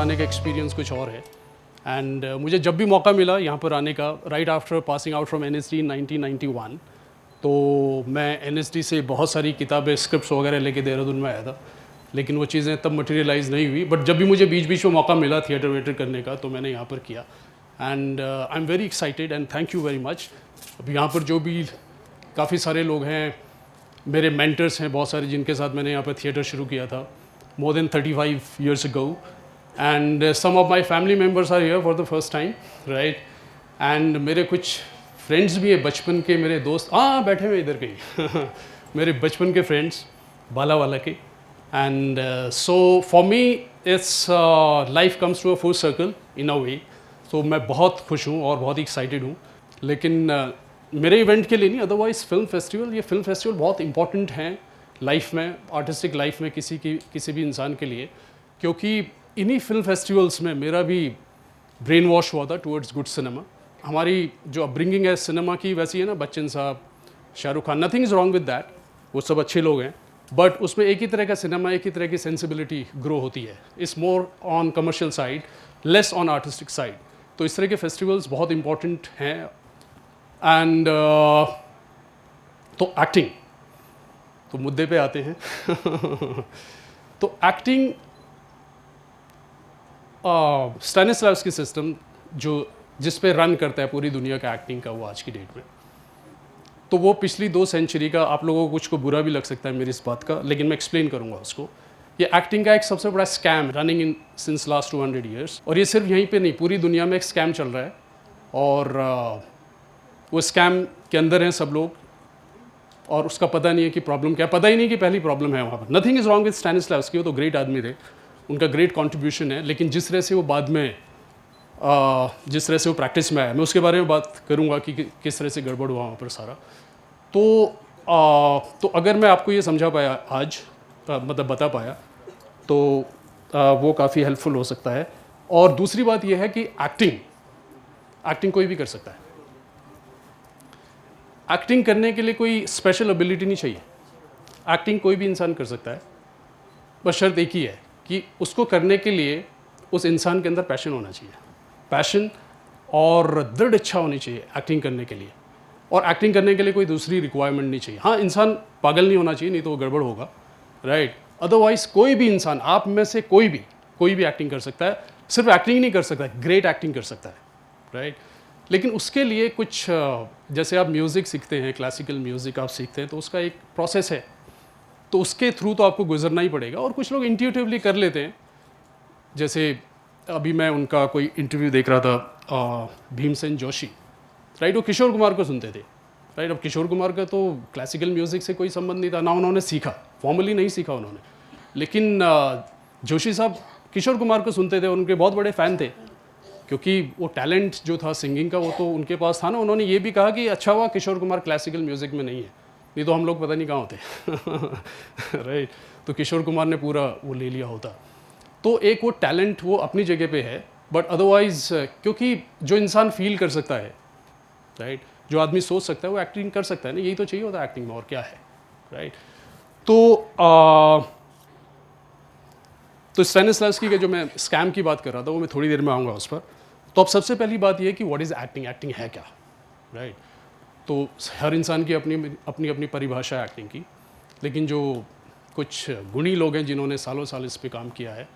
आने का एक्सपीरियंस कुछ और है। एंड मुझे जब भी मौका मिला यहाँ पर आने का, right after passing out from NSD इन 1991, तो मैं NSD से बहुत सारी किताबें, स्क्रिप्ट्स वगैरह लेके देहरादून में आया था, लेकिन वो चीज़ें तब मटेरियलाइज नहीं हुई। बट जब भी मुझे बीच बीच में मौका मिला थिएटर वेटर करने का, तो मैंने यहाँ पर किया। And I am very excited and thank you very much. अब यहाँ पर जो भी काफ़ी सारे लोग हैं, मेरे मेंटर्स हैं बहुत सारे, जिनके साथ मैंने यहाँ पर थिएटर शुरू किया था more than 35 years ago, and some of my family members are here for the first time, right? And मेरे कुछ फ्रेंड्स भी हैं बचपन के, मेरे दोस्त बैठे हुए इधर कहीं मेरे बचपन के फ्रेंड्स बाला वाला के। And so for me it's life comes to a full circle in a way. तो मैं बहुत खुश हूँ और बहुत ही एक्साइटेड हूँ, लेकिन मेरे इवेंट के लिए नहीं, अदरवाइज फिल्म फेस्टिवल, ये फिल्म फेस्टिवल बहुत इंपॉर्टेंट हैं लाइफ में, आर्टिस्टिक लाइफ में किसी भी इंसान के लिए, क्योंकि इन्हीं फिल्म फेस्टिवल्स में मेरा भी ब्रेन वॉश हुआ था टुवर्ड्स गुड सिनेमा। हमारी जो अपब्रिंगिंग है सिनेमा की वैसी है ना, बच्चन साहब, Shahrukh Khan, nothing is wrong with that, वो सब अच्छे लोग हैं, बट उसमें एक ही तरह का सिनेमा, एक ही तरह की सेंसिबिलिटी ग्रो होती है। It's more on commercial side, less on artistic side. तो इस तरह के फेस्टिवल्स बहुत इंपॉर्टेंट हैं। एंड तो एक्टिंग, तो मुद्दे पे आते हैं तो एक्टिंग, स्टैनिस्लैव्स्की सिस्टम जिस पे रन करता है पूरी दुनिया का एक्टिंग का, वो आज की डेट में, तो वो पिछली 2 सेंचुरी का, आप लोगों को कुछ को बुरा भी लग सकता है मेरी इस बात का, लेकिन मैं एक्सप्लेन करूंगा उसको। ये एक्टिंग का एक सबसे बड़ा scam running in since last 200 years, और ये सिर्फ यहीं पे नहीं, पूरी दुनिया में एक स्कैम चल रहा है। और वो स्कैम के अंदर हैं सब लोग, और उसका पता नहीं है कि प्रॉब्लम क्या, पता ही नहीं कि पहली प्रॉब्लम है वहाँ पर। नथिंग इज़ रॉन्ग विद स्टैनिस्लैव्स्की, वो तो ग्रेट आदमी थे, उनका ग्रेट कंट्रीब्यूशन है, लेकिन जिस तरह से वो बाद में जिस तरह से वो प्रैक्टिस में आया, मैं उसके बारे में बात करूँगा कि किस तरह से गड़बड़ हुआ वहाँ पर सारा। तो अगर मैं आपको ये समझा पाया आज, मतलब बता पाया, तो वो काफ़ी हेल्पफुल हो सकता है। और दूसरी बात यह है कि एक्टिंग कोई भी कर सकता है। एक्टिंग करने के लिए कोई स्पेशल एबिलिटी नहीं चाहिए, एक्टिंग कोई भी इंसान कर सकता है। बस शर्त एक ही है कि उसको करने के लिए उस इंसान के अंदर पैशन होना चाहिए, पैशन और दृढ़ इच्छा होनी चाहिए एक्टिंग करने के लिए। और एक्टिंग करने के लिए कोई दूसरी रिक्वायरमेंट नहीं चाहिए। हाँ, इंसान पागल नहीं होना चाहिए, नहीं तो वो गड़बड़ होगा, राइट? अदरवाइज कोई भी इंसान, आप में से कोई भी एक्टिंग कर सकता है। सिर्फ एक्टिंग नहीं कर सकता, ग्रेट एक्टिंग कर सकता है, राइट? लेकिन उसके लिए कुछ, जैसे आप म्यूज़िक सीखते हैं, क्लासिकल म्यूज़िक आप सीखते हैं, तो उसका एक प्रोसेस है, तो उसके थ्रू तो आपको गुजरना ही पड़ेगा। और कुछ लोग इंट्यूटिवली कर लेते हैं, जैसे अभी मैं उनका कोई इंटरव्यू देख रहा था, भीमसेन जोशी, राइट? वो किशोर कुमार को सुनते थे, राइट? अब किशोर कुमार का तो क्लासिकल म्यूज़िक से कोई संबंध नहीं था, ना उन्होंने सीखा, फॉर्मली नहीं सीखा उन्होंने, लेकिन जोशी साहब किशोर कुमार को सुनते थे, उनके बहुत बड़े फ़ैन थे, क्योंकि वो टैलेंट जो था सिंगिंग का, वो तो उनके पास था ना। उन्होंने ये भी कहा कि अच्छा हुआ किशोर कुमार क्लासिकल म्यूज़िक में नहीं है, नहीं तो हम लोग पता नहीं कहाँ होते राइट? तो किशोर कुमार ने पूरा वो ले लिया होता। तो एक वो टैलेंट वो अपनी जगह पे है, बट अदरवाइज क्योंकि जो इंसान फील कर सकता है, राइट, जो आदमी सोच सकता है, वो एक्टिंग कर सकता है ना, यही तो चाहिए होता है एक्टिंग में, और क्या है, राइट? तो स्टैनिस्लैव्स्की के जो मैं स्कैम की बात कर रहा था, वो मैं थोड़ी देर में आऊँगा उस पर। तो अब सबसे पहली बात ये है कि व्हाट इज़ एक्टिंग, एक्टिंग है क्या, राइट? तो हर इंसान की अपनी परिभाषा है एक्टिंग की, लेकिन जो कुछ गुणी लोग हैं जिन्होंने सालों साल इस पे काम किया है,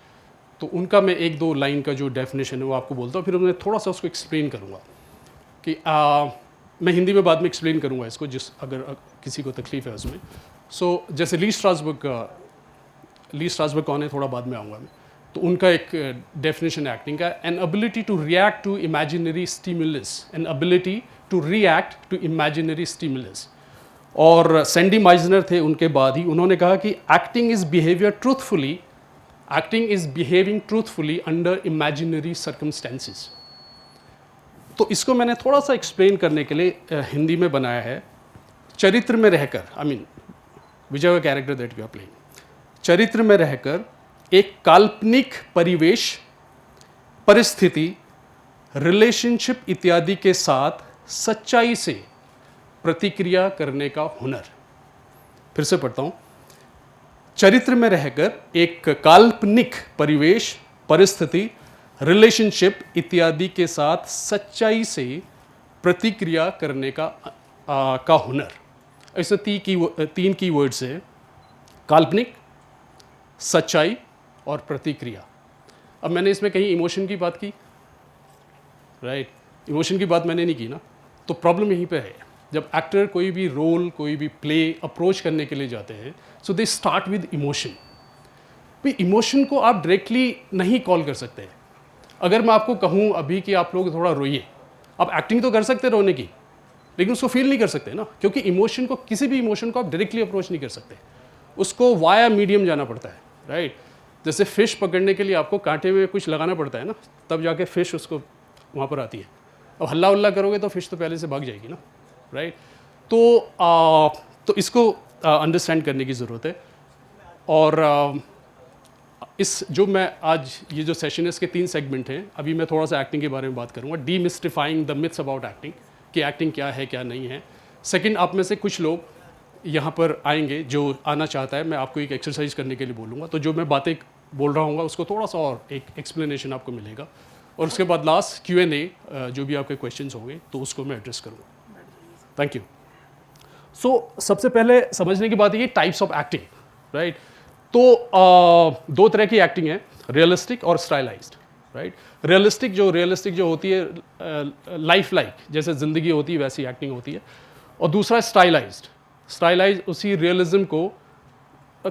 तो उनका मैं 1-2 लाइन का जो डेफिनेशन है वो आपको बोलता हूँ, फिर मैं थोड़ा सा उसको एक्सप्लेन करूँगा कि मैं हिंदी में बाद में एक्सप्लेन करूँगा इसको, अगर किसी को तकलीफ है उसमें। सो जैसे ली स्ट्रासबर्ग कौन है, थोड़ा बाद में आऊँगा मैं। तो उनका एक डेफिनेशन है एक्टिंग का, an ability to react to imaginary stimulus, और सैंडी माइजनर थे उनके बाद ही, उन्होंने कहा कि acting is behaving truthfully under imaginary circumstances. तो इसको मैंने थोड़ा सा एक्सप्लेन करने के लिए हिंदी में बनाया है। चरित्र में रहकर, विजय का character that we are playing, चरित्र में रहकर एक काल्पनिक परिवेश, परिस्थिति, रिलेशनशिप इत्यादि के साथ सच्चाई से प्रतिक्रिया करने का हुनर। फिर से पढ़ता हूं, चरित्र में रहकर एक काल्पनिक परिवेश, परिस्थिति, रिलेशनशिप इत्यादि के साथ सच्चाई से प्रतिक्रिया करने का हुनर। इसमें तीन की वर्ड्स है, काल्पनिक, सच्चाई और प्रतिक्रिया। अब मैंने इसमें कहीं इमोशन की बात की, राइट? इमोशन की बात मैंने नहीं की ना, तो प्रॉब्लम यहीं पे है। जब एक्टर कोई भी रोल, कोई भी प्ले अप्रोच करने के लिए जाते हैं, सो दे स्टार्ट विद इमोशन। भी इमोशन को आप डायरेक्टली नहीं कॉल कर सकते। अगर मैं आपको कहूँ अभी कि आप लोग थोड़ा रोइए, आप एक्टिंग तो कर सकते रोने की, लेकिन उसको फील नहीं कर सकते ना, क्योंकि इमोशन को, किसी भी इमोशन को आप डायरेक्टली अप्रोच नहीं कर सकते, उसको वाया मीडियम जाना पड़ता है, राइट? जैसे फिश पकड़ने के लिए आपको कांटे में कुछ लगाना पड़ता है ना, तब जाके फिश उसको वहाँ पर आती है। अब हल्ला उल्ला करोगे तो फिश तो पहले से भाग जाएगी ना, राइट? तो इसको अंडरस्टैंड करने की ज़रूरत है। और इस जो मैं आज ये जो सेशन है, इसके 3 सेगमेंट हैं। अभी मैं थोड़ा सा एक्टिंग के बारे में बात करूँगा, डीमिस्टिफाइंग द मिथ्स अबाउट एक्टिंग, कि एक्टिंग क्या है क्या नहीं है। सेकंड, आप में से कुछ लोग यहाँ पर आएंगे जो आना चाहता है, मैं आपको एक एक्सरसाइज करने के लिए बोलूँगा, तो जो मैं बातें बोल रहा हूँ उसको थोड़ा सा और एक एक्सप्लेनेशन आपको मिलेगा। और उसके बाद लास्ट Q&A, जो भी आपके क्वेश्चंस होंगे तो उसको मैं एड्रेस करूँगा। Thank you. सो सबसे पहले समझने की बात है टाइप्स ऑफ एक्टिंग, राइट? तो 2 तरह की एक्टिंग है, रियलिस्टिक और स्टाइलाइज्ड, राइट? रियलिस्टिक जो होती है लाइफ लाइक, जैसे ज़िंदगी होती है वैसी एक्टिंग होती है। और दूसरा स्टाइलाइज्ड उसी रियलिज्म को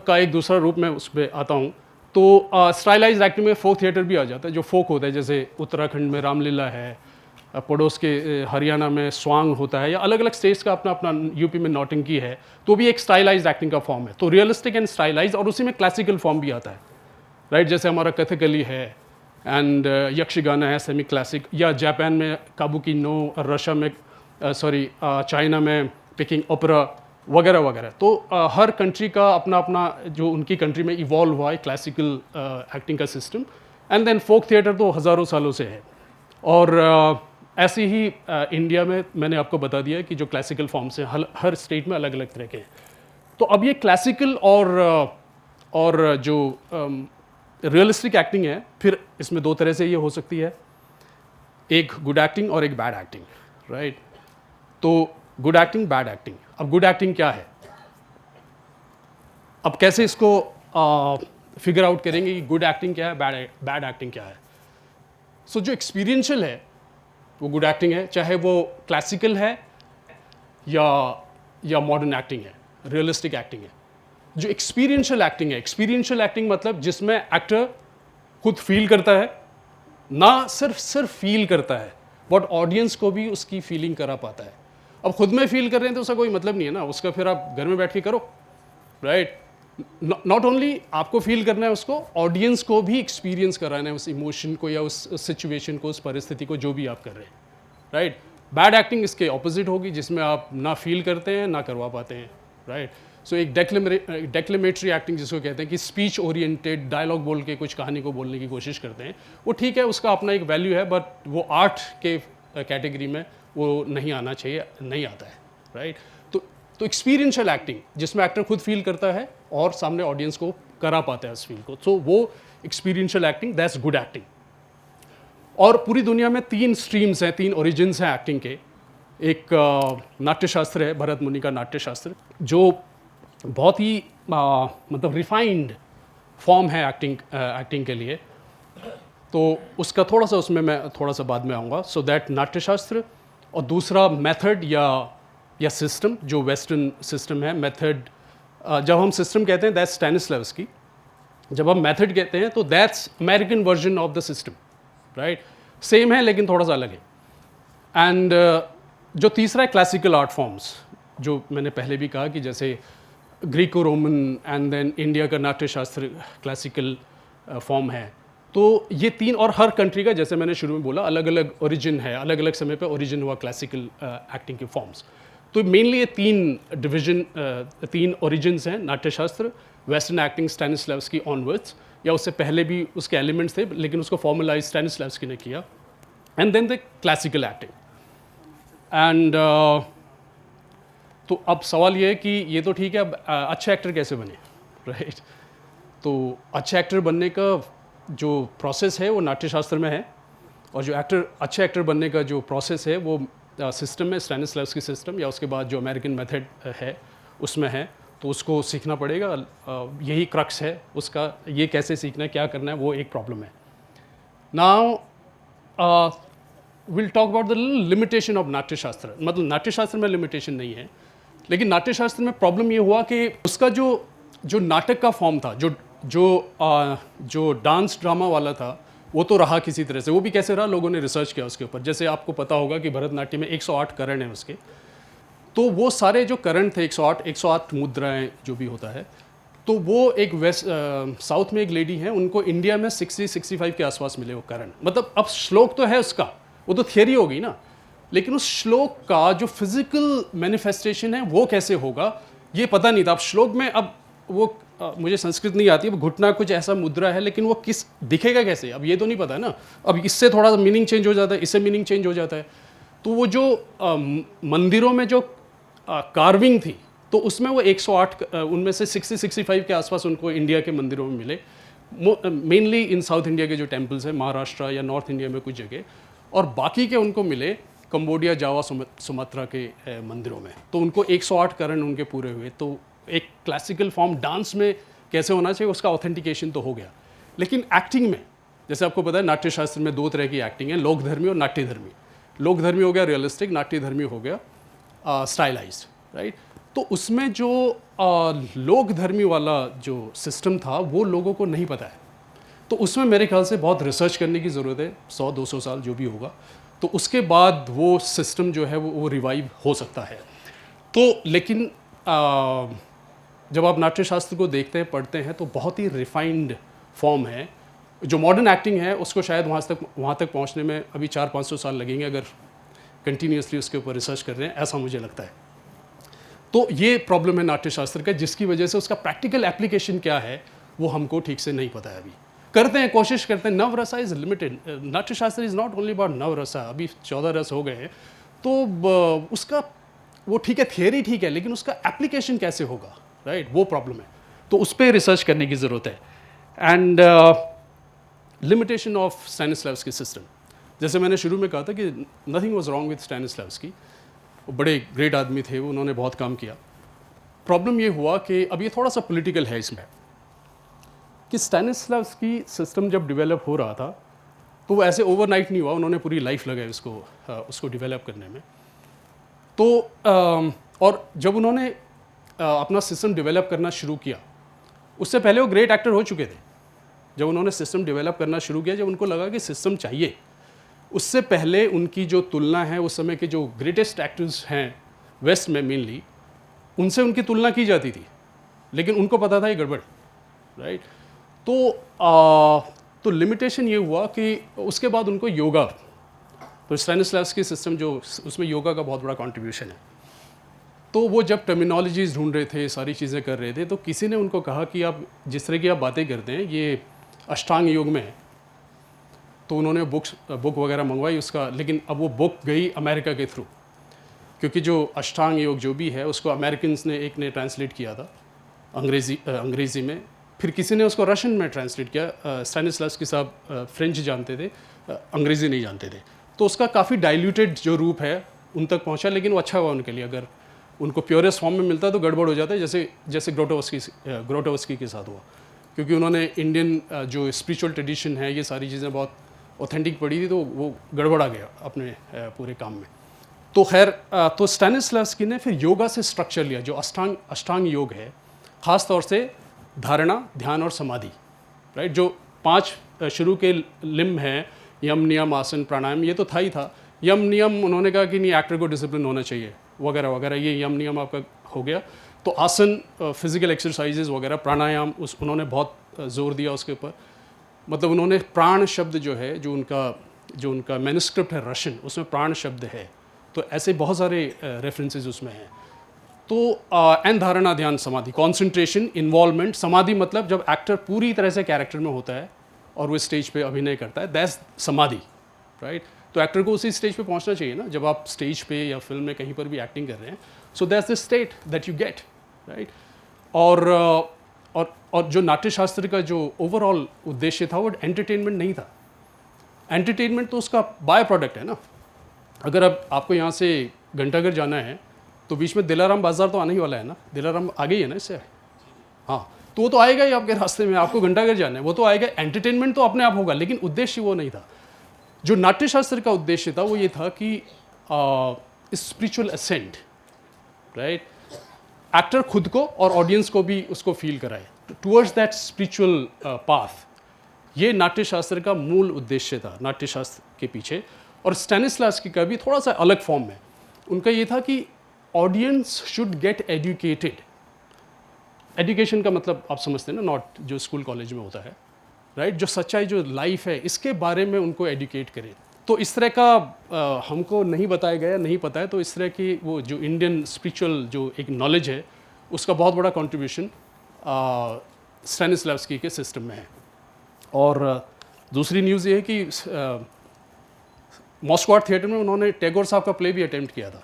का एक दूसरा रूप में उस पर आता हूँ। तो स्टाइलाइज्ड एक्टिंग में फोक थिएटर भी आ जाता है। जो फोक होता है, जैसे उत्तराखंड में रामलीला है, पड़ोस के हरियाणा में स्वांग होता है, या अलग अलग स्टेट्स का अपना अपना, यूपी में नौटंकी है, तो भी एक स्टाइलाइज्ड एक्टिंग का फॉर्म है। तो रियलिस्टिक एंड स्टाइलाइज्ड, और उसी में क्लासिकल फॉर्म भी आता है, राइट? जैसे हमारा कथकली है एंड यक्षगाना है सेमी क्लासिक, या जापान में काबुकी नो, रशिया में चाइना में पिकिंग ओपेरा वगैरह वगैरह। तो हर कंट्री का अपना अपना जो उनकी कंट्री में इवॉल्व हुआ है क्लासिकल एक्टिंग का system. And then folk theatre तो हज़ारों सालों से है। और ऐसे ही इंडिया में मैंने आपको बता दिया कि जो क्लासिकल फॉर्म्स हैं हर स्टेट में अलग अलग तरह के हैं। तो अब ये क्लासिकल और जो रियलिस्टिक एक्टिंग है, फिर इसमें 2 तरह से ये हो सकती है, एक गुड एक्टिंग और एक बैड एक्टिंग, राइट? तो गुड एक्टिंग, बैड एक्टिंग। अब गुड एक्टिंग क्या है, अब कैसे इसको फिगर आउट करेंगे कि गुड एक्टिंग क्या है, बैड एक्टिंग क्या है? सो जो एक्सपीरियंशियल है वो गुड एक्टिंग है, चाहे वो क्लासिकल है या मॉडर्न एक्टिंग है, रियलिस्टिक एक्टिंग है। जो एक्सपीरियंशियल एक्टिंग है, एक्सपीरियंशियल एक्टिंग मतलब जिसमें एक्टर खुद फील करता है, ना सिर्फ फील करता है, बट ऑडियंस को भी उसकी फीलिंग करा पाता है। अब खुद में फील कर रहे हैं तो उसका कोई मतलब नहीं है ना, उसका फिर आप घर में बैठ के करो, राइट? नॉट ओनली आपको फील करना है उसको, ऑडियंस को भी एक्सपीरियंस कराना है उस इमोशन को या उस सिचुएशन को, उस परिस्थिति को, जो भी आप कर रहे हैं, राइट? बैड एक्टिंग इसके ऑपोजिट होगी, जिसमें आप ना फील करते हैं ना करवा पाते हैं, राइट? सो एक डेक्लेमेटरी एक्टिंग जिसको कहते हैं, कि स्पीच ओरिएंटेड डायलॉग बोल के कुछ कहानी को बोलने की कोशिश करते हैं, वो ठीक है, उसका अपना एक वैल्यू है, बट वो आर्ट के कैटेगरी में वो नहीं आना चाहिए, नहीं आता है, राइट? तो एक्सपीरियंशियल एक्टिंग जिसमें एक्टर खुद फील करता है और सामने ऑडियंस को करा पाता है उस फील को, तो वो experiential acting, that's good acting. और पूरी दुनिया में 3 स्ट्रीम्स हैं, 3 ओरिजिन्स हैं एक्टिंग के। एक नाट्यशास्त्र है, भरत मुनि का नाट्यशास्त्र, जो बहुत ही मतलब रिफाइंड फॉर्म है एक्टिंग के लिए, तो उसका थोड़ा सा उसमें मैं थोड़ा सा बाद में आऊँगा। सो दैट नाट्यशास्त्र, और दूसरा मेथड या सिस्टम, जो वेस्टर्न सिस्टम है। मेथड, जब हम सिस्टम कहते हैं दैट्स स्टैनिस्लैवस्की, जब हम मेथड कहते हैं तो that's American version of the system, right? Same है लेकिन थोड़ा सा अलग है। एंड जो तीसरा है क्लासिकल आर्ट फॉर्म्स, जो मैंने पहले भी कहा कि जैसे Greco Roman and then India का नाट्यशास्त्र क्लासिकल फॉर्म है। तो ये 3, और हर कंट्री का, जैसे मैंने शुरू में बोला, अलग अलग ओरिजिन है, अलग अलग समय पे ओरिजिन हुआ क्लासिकल एक्टिंग के फॉर्म्स। तो मेनली ये 3 ओरिजिन्स हैं, नाट्यशास्त्र, वेस्टर्न एक्टिंग स्टैनिस्लैवस्की ऑनवर्ड्स, या उससे पहले भी उसके एलिमेंट्स थे लेकिन उसको फॉर्मलाइज स्टैनिस्लैवस्की ने किया, and then the classical acting. And तो अब सवाल ये है कि ये तो ठीक है, अब अच्छे एक्टर कैसे बने, राइट? तो अच्छे एक्टर बनने का जो प्रोसेस है वो नाट्यशास्त्र में है, और जो अच्छे एक्टर बनने का जो प्रोसेस है वो सिस्टम में, स्टैनिस्लैव्स्की सिस्टम या उसके बाद जो अमेरिकन मेथड है उसमें है। तो उसको सीखना पड़ेगा, यही क्रक्स है उसका, ये कैसे सीखना है, क्या करना है, वो एक प्रॉब्लम है। Now will talk about the limitation of Natyashastra. मतलब नाट्यशास्त्र में लिमिटेशन नहीं है, लेकिन नाट्यशास्त्र में प्रॉब्लम ये हुआ कि उसका जो नाटक का फॉर्म था, जो डांस ड्रामा वाला था, वो तो रहा किसी तरह से। वो भी कैसे रहा, लोगों ने रिसर्च किया उसके ऊपर। जैसे आपको पता होगा कि भरतनाट्यम में 108 करण हैं उसके, तो वो सारे जो करण थे 108 मुद्राएं जो भी होता है, तो वो एक साउथ में एक लेडी हैं, उनको इंडिया में 60-65 के आसपास मिले वो करण। मतलब अब श्लोक तो है उसका, वो तो थियरी हो गई ना, लेकिन उस श्लोक का जो फिजिकल मैनिफेस्टेशन है वो कैसे होगा ये पता नहीं था। अब श्लोक में, अब वो मुझे संस्कृत नहीं आती, अब घुटना कुछ ऐसा मुद्रा है, लेकिन वो किस दिखेगा कैसे, अब ये तो नहीं पता है ना। अब इससे थोड़ा सा मीनिंग चेंज हो जाता है, इससे मीनिंग चेंज हो जाता है। तो वो जो मंदिरों में जो कार्विंग थी, तो उसमें वो 108 उनमें से 60-65 के आसपास उनको इंडिया के मंदिरों में मिले, मेनली इन साउथ इंडिया के जो टेम्पल्स हैं, महाराष्ट्र या नॉर्थ इंडिया में कुछ जगह, और बाकी के उनको मिले कंबोडिया, जावा, सुमात्रा के मंदिरों में। तो उनको 108 करण उनके पूरे हुए। तो एक क्लासिकल फॉर्म डांस में कैसे होना चाहिए उसका ऑथेंटिकेशन तो हो गया। लेकिन एक्टिंग में, जैसे आपको पता है नाट्यशास्त्र में 2 तरह की एक्टिंग है, लोकधर्मी और नाट्यधर्मी। लोकधर्मी हो गया रियलिस्टिक, नाट्यधर्मी हो गया स्टाइलाइज्ड, राइट। तो उसमें जो लोकधर्मी वाला जो सिस्टम था वो लोगों को नहीं पता है, तो उसमें मेरे ख्याल से बहुत रिसर्च करने की ज़रूरत है, 100-200 साल जो भी होगा, तो उसके बाद वो सिस्टम जो है वो रिवाइव हो सकता है। तो लेकिन जब आप नाट्यशास्त्र को देखते हैं, पढ़ते हैं, तो बहुत ही रिफाइंड फॉर्म है। जो मॉडर्न एक्टिंग है उसको शायद वहाँ तक पहुँचने में अभी 400-500 साल लगेंगे, अगर कंटिन्यूसली उसके ऊपर रिसर्च कर रहे हैं, ऐसा मुझे लगता है। तो ये प्रॉब्लम है नाट्यशास्त्र का, जिसकी वजह से उसका प्रैक्टिकल एप्लीकेशन क्या है वो हमको ठीक से नहीं पता है। अभी करते हैं, कोशिश करते हैं। Navarasa is limited, Natyashastra is not only about navarasa. अभी 14 रस हो गए हैं, तो उसका वो ठीक है, थियरी ठीक है, लेकिन उसका एप्लीकेशन कैसे होगा, राइट, वो प्रॉब्लम है। तो उस पर रिसर्च करने की ज़रूरत है। एंड लिमिटेशन ऑफ स्टैनिस्लैव्स्की सिस्टम, जैसे मैंने शुरू में कहा था कि नथिंग वाज रॉन्ग विद स्टैनिस्लैव्स्की, वो बड़े ग्रेट आदमी थे, उन्होंने बहुत काम किया। प्रॉब्लम ये हुआ कि अब ये थोड़ा सा पॉलिटिकल है इसमें, कि स्टैनिस्लैव्स्की सिस्टम जब डेवलप हो रहा था तो वो ऐसे ओवरनाइट नहीं हुआ, उन्होंने पूरी लाइफ लगाई उसको डेवलप करने में। तो और जब उन्होंने अपना सिस्टम डेवलप करना शुरू किया, उससे पहले वो ग्रेट एक्टर हो चुके थे। जब उन्होंने सिस्टम डेवलप करना शुरू किया, जब उनको लगा कि सिस्टम चाहिए, उससे पहले उनकी जो तुलना है, उस समय के जो ग्रेटेस्ट एक्टर्स हैं वेस्ट में मेनली, उनसे उनकी तुलना की जाती थी, लेकिन उनको पता था ये गड़बड़, राइट। तो लिमिटेशन ये हुआ कि उसके बाद उनको योगा, तो स्टैनिस्लैव्स्की सिस्टम जो, उसमें योगा का बहुत बड़ा कंट्रीब्यूशन है। तो वो जब टर्मिनोलॉजीज ढूंढ रहे थे, सारी चीज़ें कर रहे थे, तो किसी ने उनको कहा कि आप जिस तरह की आप बातें करते हैं ये अष्टांग योग में है। तो उन्होंने बुक वगैरह मंगवाई उसका, लेकिन अब वो बुक गई अमेरिका के थ्रू, क्योंकि जो अष्टांग योग जो भी है उसको अमेरिकन्स ने, एक ने ट्रांसलेट किया था अंग्रेज़ी में, फिर किसी ने उसको रशियन में ट्रांसलेट किया। स्टैनिस्लैव्स्की साहब फ्रेंच जानते थे, अंग्रेज़ी नहीं जानते थे, तो उसका काफ़ी डाइल्यूटेड जो रूप है उन तक पहुंचा, लेकिन वो अच्छा हुआ उनके लिए। अगर उनको प्योरेस्ट फॉर्म में मिलता तो गड़बड़ हो जाता है, जैसे ग्रोटोवस्की के साथ हुआ, क्योंकि उन्होंने इंडियन जो स्पिरिचुअल ट्रेडिशन है, ये सारी चीज़ें बहुत ऑथेंटिक पड़ी थी, तो वो गड़बड़ा गया अपने पूरे काम में। तो खैर, तो स्टैनिस्लैव्स्की ने फिर योगा से स्ट्रक्चर लिया, जो अष्टांग योग है, ख़ास तौर से धारणा, ध्यान और समाधि, राइट। जो 5 शुरू के लिम्ब हैं, यम, नियम, आसन, प्राणायाम, ये तो था ही था। यम नियम उन्होंने कहा कि नहीं, एक्टर को डिसिप्लिन होना चाहिए वगैरह वगैरह, ये यम नियम आपका हो गया। तो आसन, फिजिकल एक्सरसाइजेज वगैरह, प्राणायाम, उन्होंने बहुत जोर दिया उसके ऊपर। मतलब उन्होंने प्राण शब्द जो है, जो उनका मैन्युस्क्रिप्ट है रशियन, उसमें प्राण शब्द है। तो ऐसे बहुत सारे रेफरेंसेस उसमें हैं। तो एंड धारणा, ध्यान, समाधि, कॉन्सेंट्रेशन, इन्वॉल्वमेंट। समाधि मतलब जब एक्टर पूरी तरह से कैरेक्टर में होता है और वो स्टेज पे अभिनय करता है, दैट्स समाधि, राइट। तो एक्टर को उसी स्टेज पे पहुंचना चाहिए ना, जब आप स्टेज पे या फिल्म में कहीं पर भी एक्टिंग कर रहे हैं। So that's the state that you get, right. और जो नाट्यशास्त्र का जो ओवरऑल उद्देश्य था वो एंटरटेनमेंट नहीं था। एंटरटेनमेंट तो उसका बाय प्रोडक्ट है ना। अगर अब आपको यहाँ से घंटाघर जाना है तो बीच में दिलाराम बाजार तो आने ही वाला है ना, दिलाराम आगे ही है ना इससे। हाँ, तो वो तो आएगा ही आपके रास्ते में, आपको घंटाघर जाना है वो तो आएगा। एंटरटेनमेंट तो अपने आप होगा, लेकिन उद्देश्य वो नहीं था। जो नाट्यशास्त्र का उद्देश्य था वो ये था कि स्पिरिचुअल असेंट, राइट, एक्टर खुद को और ऑडियंस को भी उसको फील कराए टुवर्ड्स दैट स्पिरिचुअल पाथ। ये नाट्यशास्त्र का मूल उद्देश्य था नाट्यशास्त्र के पीछे। और स्टैनिस्लावस्की का भी थोड़ा सा अलग फॉर्म में उनका ये था कि audience should get educated. Education का मतलब आप समझते हैं ना, नॉट जो स्कूल कॉलेज में होता है, राइट, जो सच्चाई जो लाइफ है इसके बारे में उनको एजुकेट करें। तो इस तरह का हमको नहीं बताया गया, नहीं पता है, तो इस तरह की वो जो इंडियन स्पिरिचुअल जो एक नॉलेज है उसका बहुत बड़ा कंट्रीब्यूशन स्टैनिस्लावस्की के सिस्टम में है। और दूसरी न्यूज़ ये है कि मॉस्को आर्ट थिएटर में उन्होंने टैगोर साहब का प्ले भी अटेम्प्ट किया था।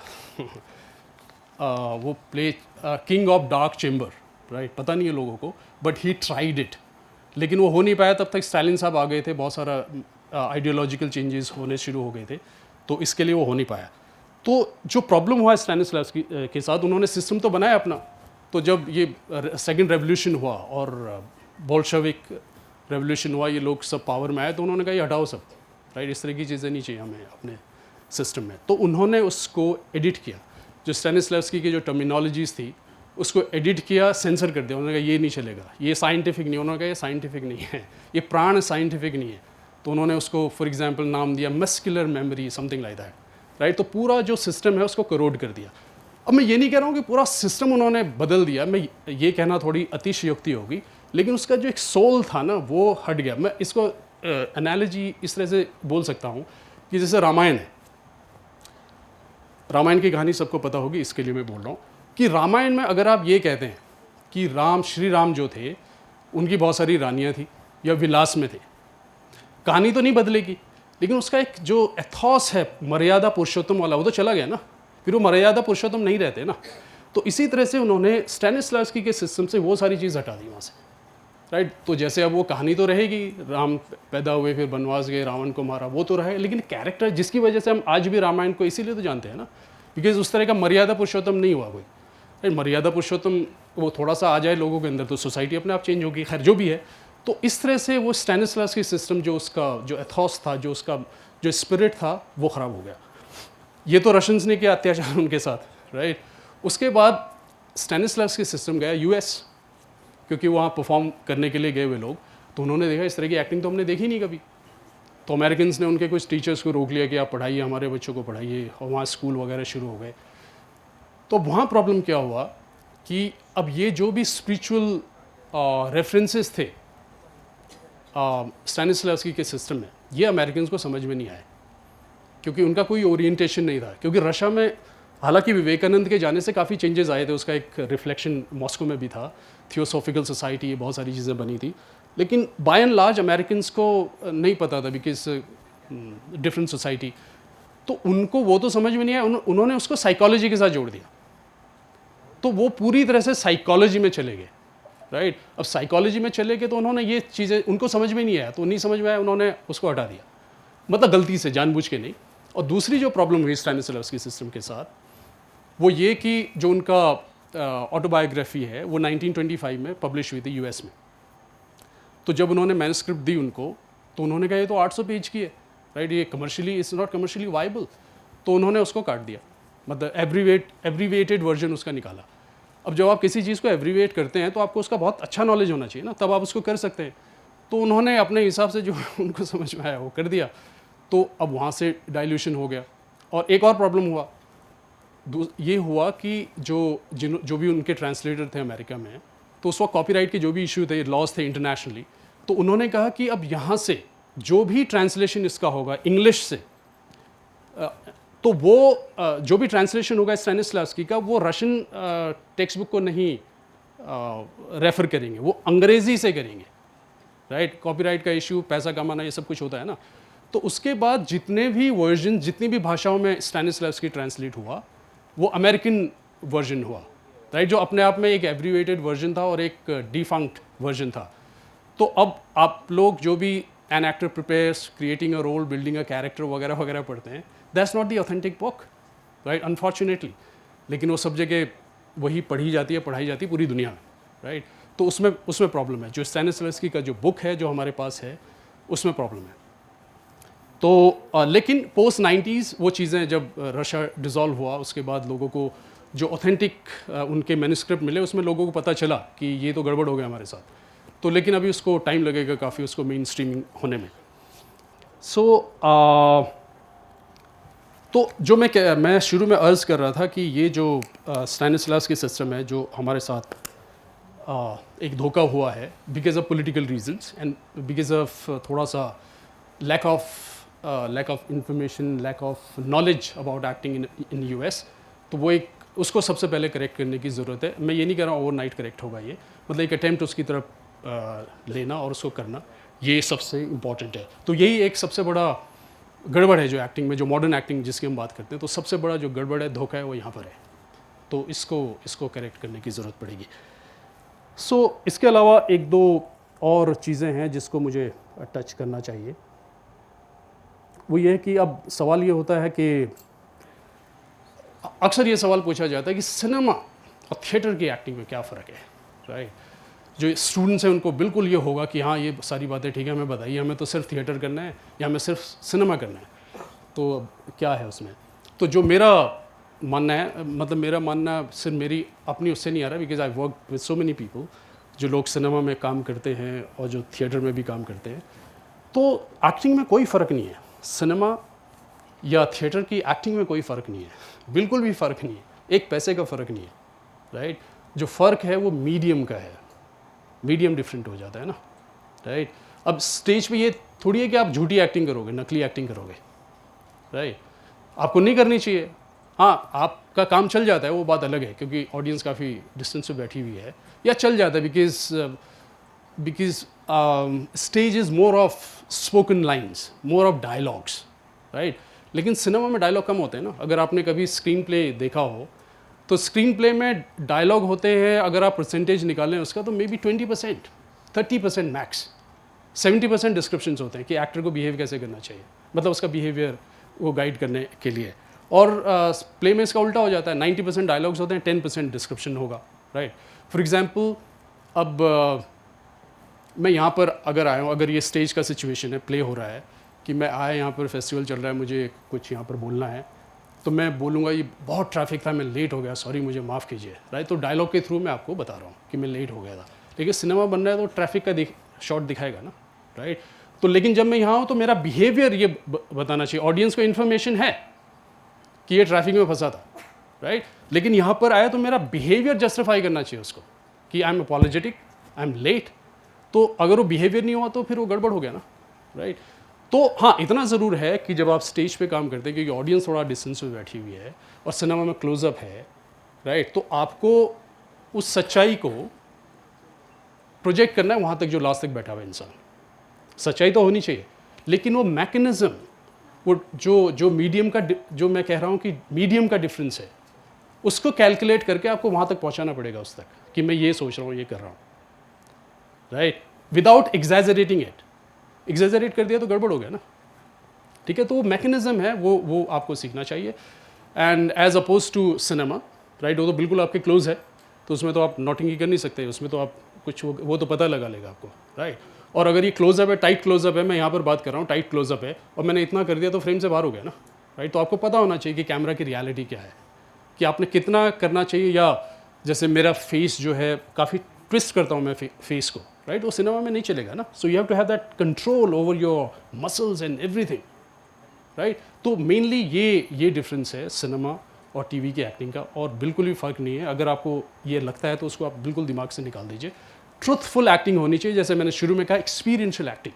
वो play king of dark chamber, right, पता नहीं है लोगों को, बट ही ट्राइड इट, लेकिन वो हो नहीं पाया। तब तक स्टालिन साहब आ गए थे, बहुत सारा आइडियोलॉजिकल चेंजेस होने शुरू हो गए थे, तो इसके लिए वो हो नहीं पाया। तो जो प्रॉब्लम हुआ स्टैनिस्लावस्की के साथ, उन्होंने सिस्टम तो बनाया अपना, तो जब ये सेकेंड रेवोल्यूशन हुआ और बोल्शेविक रेवोल्यूशन हुआ, ये लोग सब पावर में आए, तो उन्होंने कहा ये हटाओ सब, राइट, इस तरह की चीज़ें नहीं चाहिए हमें अपने सिस्टम में। तो उन्होंने उसको एडिट किया, जो स्टैनिस्लावस्की की जो टर्मिनोलॉजीज थी उसको एडिट किया, सेंसर कर दिया। उन्होंने कहा ये नहीं चलेगा, ये साइंटिफिक नहीं। उन्होंने कहा ये साइंटिफिक नहीं है, ये प्राण साइंटिफिक नहीं है। तो उन्होंने उसको फॉर एग्जांपल नाम दिया muscular memory, something like that, right. तो पूरा जो सिस्टम है उसको करोड कर दिया। अब मैं ये नहीं कह रहा हूँ कि पूरा सिस्टम उन्होंने बदल दिया, मैं ये कहना थोड़ी अतिशयोक्ति होगी, लेकिन उसका जो एक सोल था ना वो हट गया। मैं इसको एनालॉजी इस तरह से बोल सकता हूँ कि जैसे रामायण है, रामायण की कहानी सबको पता होगी, इसके लिए मैं बोल रहा हूँ कि रामायण में अगर आप ये कहते हैं कि श्री राम जो थे उनकी बहुत सारी रानियाँ थी या विलास में थे, कहानी तो नहीं बदलेगी, लेकिन उसका एक जो एथॉस है मर्यादा पुरुषोत्तम वाला, वो तो चला गया ना, फिर वो मर्यादा पुरुषोत्तम नहीं रहते ना। तो इसी तरह से उन्होंने स्टैनिस्लावस्की के सिस्टम से वो सारी चीज़ हटा दी वहाँ से, राइट। तो जैसे अब वो कहानी तो रहेगी, राम पैदा हुए, फिर बनवास गए, रावण को मारा, वो तो रहे, लेकिन कैरेक्टर जिसकी वजह से हम आज भी रामायण को इसीलिए तो जानते हैं ना, बिकॉज उस तरह का मर्यादा पुरुषोत्तम नहीं हुआ कोई, राइट। मर्यादा पुरुषोत्तम वो थोड़ा सा आ जाए लोगों के अंदर तो सोसाइटी अपने आप चेंज होगी, खैर जो भी है। तो इस तरह से वो स्टैनिस्लावस्की सिस्टम जो उसका जो एथॉस था, जो उसका जो स्पिरिट था, वो ख़राब हो गया। ये तो रशियंस ने किया अत्याचार उनके साथ, राइट। उसके बाद स्टैनिस्लावस्की सिस्टम गया यूएस, क्योंकि वहाँ परफॉर्म करने के लिए गए हुए लोग, तो उन्होंने देखा इस तरह की एक्टिंग तो हमने देखी नहीं कभी। तो अमेरिकन्स ने उनके कुछ टीचर्स को रोक लिया कि आप पढ़ाइए, हमारे बच्चों को पढ़ाइए, और वहाँ स्कूल वगैरह शुरू हो गए। तो वहाँ प्रॉब्लम क्या हुआ कि अब ये जो भी स्पिरिचुअल रेफरेंसेस थे स्टैनिस्लावस्की के सिस्टम में, ये अमेरिकन्स को समझ में नहीं आए, क्योंकि उनका कोई ओरिएंटेशन नहीं था। क्योंकि रशिया में हालांकि विवेकानंद के जाने से काफ़ी चेंजेस आए थे, उसका एक रिफ्लेक्शन मॉस्को में भी था, थियोसॉफिकल सोसाइटी, ये बहुत सारी चीज़ें बनी थी, लेकिन बाय एंड लार्ज अमेरिकन्स को नहीं पता था, बिकॉज डिफरेंट सोसाइटी। तो उनको वो तो समझ में नहीं आया, उन्होंने उसको साइकोलॉजी के साथ जोड़ दिया, तो वो पूरी तरह से साइकोलॉजी में चले गए, राइट। अब साइकोलॉजी में चले गए तो उन्होंने ये चीज़ें उनको समझ में नहीं आया, तो नहीं समझ में आया, उन्होंने उसको हटा दिया, मतलब गलती से, जानबूझ के नहीं। और दूसरी जो प्रॉब्लम हुई स्टैनिस्लावस्की सिस्टम के साथ, वो ये कि जो उनका ऑटोबायोग्राफी है वो 1925 में पब्लिश हुई थी यूएस में। तो जब उन्होंने मैन्युस्क्रिप्ट दी उनको, तो उन्होंने कहा ये तो 800 पेज की है, राइट, ये commercially it's not commercially viable, तो उन्होंने उसको काट दिया, मतलब एब्रीवेटेड वर्जन उसका निकाला। अब जब आप किसी चीज़ को एब्रीवेट करते हैं तो आपको उसका बहुत अच्छा नॉलेज होना चाहिए ना, तब आप उसको कर सकते हैं। तो उन्होंने अपने हिसाब से जो उनको समझ में आया वो कर दिया, तो अब वहाँ से डाइल्यूशन हो गया। और एक और प्रॉब्लम हुआ, ये हुआ कि जो भी उनके ट्रांसलेटर थे अमेरिका में, तो उस वक्त कॉपीराइट के जो भी इशू थे, लॉज थे इंटरनेशनली, तो उन्होंने कहा कि अब यहाँ से जो भी ट्रांसलेशन इसका होगा इंग्लिश से, तो वो जो भी ट्रांसलेशन होगा स्टैनिस्लावस्की का, वो रशियन टेक्स्ट बुक को नहीं रेफ़र करेंगे, वो अंग्रेज़ी से करेंगे, राइट। कॉपीराइट का इशू, पैसा कमाना, ये सब कुछ होता है ना। तो उसके बाद जितने भी वर्जन, जितनी भी भाषाओं में स्टैनिस्लावस्की ट्रांसलेट हुआ, वो अमेरिकन वर्जन हुआ, राइट, जो अपने आप में एक एब्रीवेटेड वर्जन था और एक डिफंक्ट वर्जन था। तो अब आप लोग जो भी an actor prepares, creating a role, building a character वगैरह वगैरह पढ़ते हैं, that's not the authentic book, right, unfortunately. लेकिन वो सब जगह वही पढ़ी जाती है, पढ़ाई जाती है पूरी दुनिया में, राइट। तो उसमें प्रॉब्लम है। जो स्टैनिस्लवस्की का जो बुक है जो हमारे पास है, उसमें प्रॉब्लम है। तो लेकिन पोस्ट 90s वो चीज़ें जब रशिया डिज़ोल्व हुआ, उसके बाद लोगों को जो ऑथेंटिक उनके मैन्युस्क्रिप्ट मिले, उसमें लोगों को पता चला कि ये तो गड़बड़ हो गया हमारे साथ। तो लेकिन अभी उसको टाइम लगेगा काफ़ी, उसको मेन स्ट्रीमिंग होने में। तो जो मैं शुरू में अर्ज़ कर रहा था कि ये जो स्टैनिस्लावस्की सिस्टम है जो हमारे साथ एक धोखा हुआ है because of political reasons and because of थोड़ा सा lack of information, lack of knowledge about acting in US. तो वो एक उसको सबसे पहले करेक्ट करने की ज़रूरत है। मैं ये नहीं कह रहा हूँ ओवरनाइट करेक्ट होगा ये, मतलब एक अटैम्प्ट उसकी तरफ लेना और उसको करना, ये सबसे इम्पॉर्टेंट है। तो यही एक सबसे बड़ा गड़बड़ है जो एक्टिंग में, जो मॉडर्न एक्टिंग जिसकी हम बात करते हैं, तो सबसे बड़ा जो गड़बड़ है, धोखा है, वो यहाँ पर है। तो इसको करेक्ट करने की ज़रूरत पड़ेगी। इसके अलावा एक दो और चीज़ें हैं जिसको मुझे टच करना चाहिए। वो ये है कि अब सवाल ये होता है कि अक्सर ये सवाल पूछा जाता है कि सिनेमा और थिएटर की एक्टिंग में क्या फ़र्क है, राइट। जो स्टूडेंट्स हैं उनको बिल्कुल ये होगा कि हाँ, ये सारी बातें ठीक है, हमें बताइए, हमें तो सिर्फ थिएटर करना है या हमें सिर्फ सिनेमा करना है, तो क्या है उसमें। तो जो मेरा मानना है, मतलब मेरा मानना सिर्फ मेरी अपनी उससे नहीं आ रहा, because I work with so many people जो लोग सिनेमा में काम करते हैं और जो थिएटर में भी काम करते हैं। तो एक्टिंग में कोई फ़र्क नहीं है, सिनेमा या थिएटर की एक्टिंग में कोई फ़र्क नहीं है, बिल्कुल भी फ़र्क नहीं है, एक पैसे का फ़र्क नहीं है, राइट। जो फ़र्क है वो मीडियम का है, मीडियम डिफरेंट हो जाता है ना, राइट। अब स्टेज पे ये थोड़ी है कि आप झूठी एक्टिंग करोगे, नकली एक्टिंग करोगे, राइट। आपको नहीं करनी चाहिए। हाँ, आपका काम चल जाता है, वो बात अलग है, क्योंकि ऑडियंस काफ़ी डिस्टेंस पे बैठी हुई है, या चल जाता है because stage is more of spoken lines, more of dialogues, right. लेकिन सिनेमा में डायलॉग कम होते हैं ना। अगर आपने कभी स्क्रीन प्ले देखा हो तो स्क्रीन प्ले में डायलॉग होते हैं, अगर आप परसेंटेज निकालें उसका, तो मे बी 20%, 30% मैक्स। 70% डिस्क्रिप्शंस होते हैं कि एक्टर को बिहेव कैसे करना चाहिए, मतलब उसका बिहेवियर वो गाइड करने के लिए। और प्ले में इसका उल्टा हो जाता है, 90% डायलॉग्स होते हैं, 10% डिस्क्रिप्शन होगा, राइट। फॉर एग्जाम्पल, अब मैं यहाँ पर अगर आया हूँ, अगर ये स्टेज का सिचुएशन है, प्ले हो रहा है कि मैं आया, यहाँ पर फेस्टिवल चल रहा है, मुझे कुछ यहाँ पर बोलना है, तो मैं बोलूँगा ये बहुत ट्रैफिक था, मैं लेट हो गया, सॉरी, मुझे माफ़ कीजिए, राइट। तो डायलॉग के थ्रू मैं आपको बता रहा हूँ कि मैं लेट हो गया था। लेकिन सिनेमा बन रहा है तो ट्रैफिक का शॉट दिखाएगा ना, राइट। तो लेकिन जब मैं यहाँ हूँ तो मेरा बिहेवियर ये बताना चाहिए, ऑडियंस को इन्फॉर्मेशन है कि ये ट्रैफिक में फंसा था, राइट। लेकिन यहाँ पर आया तो मेरा बिहेवियर जस्टिफाई करना चाहिए उसको कि I am apologetic, I am late. तो अगर वो बिहेवियर नहीं हुआ तो फिर वो गड़बड़ हो गया ना, राइट। तो हाँ, इतना ज़रूर है कि जब आप स्टेज पे काम करते हैं, क्योंकि ऑडियंस थोड़ा डिस्टेंस में बैठी हुई है और सिनेमा में क्लोजअप है, राइट, तो आपको उस सच्चाई को प्रोजेक्ट करना है वहाँ तक जो लास्ट तक बैठा हुआ है इंसान। सच्चाई तो होनी चाहिए, लेकिन वो मैकेनिज़्म, वो जो मीडियम का, जो मैं कह रहा हूँ कि मीडियम का डिफरेंस है, उसको कैलकुलेट करके आपको वहाँ तक पहुँचाना पड़ेगा उस तक कि मैं ये सोच रहा हूँ, ये कर रहा हूँ, right, without exaggerating it. Exaggerate कर दिया तो गड़बड़ हो गया ना, ठीक है। तो वो मैकेनिज्म है, वो आपको सीखना चाहिए। And as opposed to cinema, right, वो तो बिल्कुल आपके क्लोज है, तो उसमें तो आप नॉटिंग कर नहीं सकते, उसमें तो आप कुछ वो तो पता लगा लेगा आपको, राइट। और अगर ये क्लोजअप है, टाइट क्लोजअप है, मैं यहाँ पर बात कर रहा हूँ, टाइट क्लोजअप है, और मैंने इतना कर दिया तो फ्रेम से बाहर हो गया ना, राइट। तो आपको पता होना चाहिए कि कैमरा की रियलिटी क्या है, कि आपने कितना करना चाहिए। या जैसे मेरा फेस जो है, काफ़ी ट्विस्ट करता हूँ मैं फेस को, राइट, वो सिनेमा में नहीं चलेगा ना। So you have to have that control over your muscles and everything, right. तो मेनली ये डिफरेंस है सिनेमा और टीवी की एक्टिंग का, और बिल्कुल भी फ़र्क नहीं है। अगर आपको ये लगता है तो उसको आप बिल्कुल दिमाग से निकाल दीजिए। ट्रुथफुल एक्टिंग होनी चाहिए, जैसे मैंने शुरू में कहा, एक्सपीरियंशियल एक्टिंग,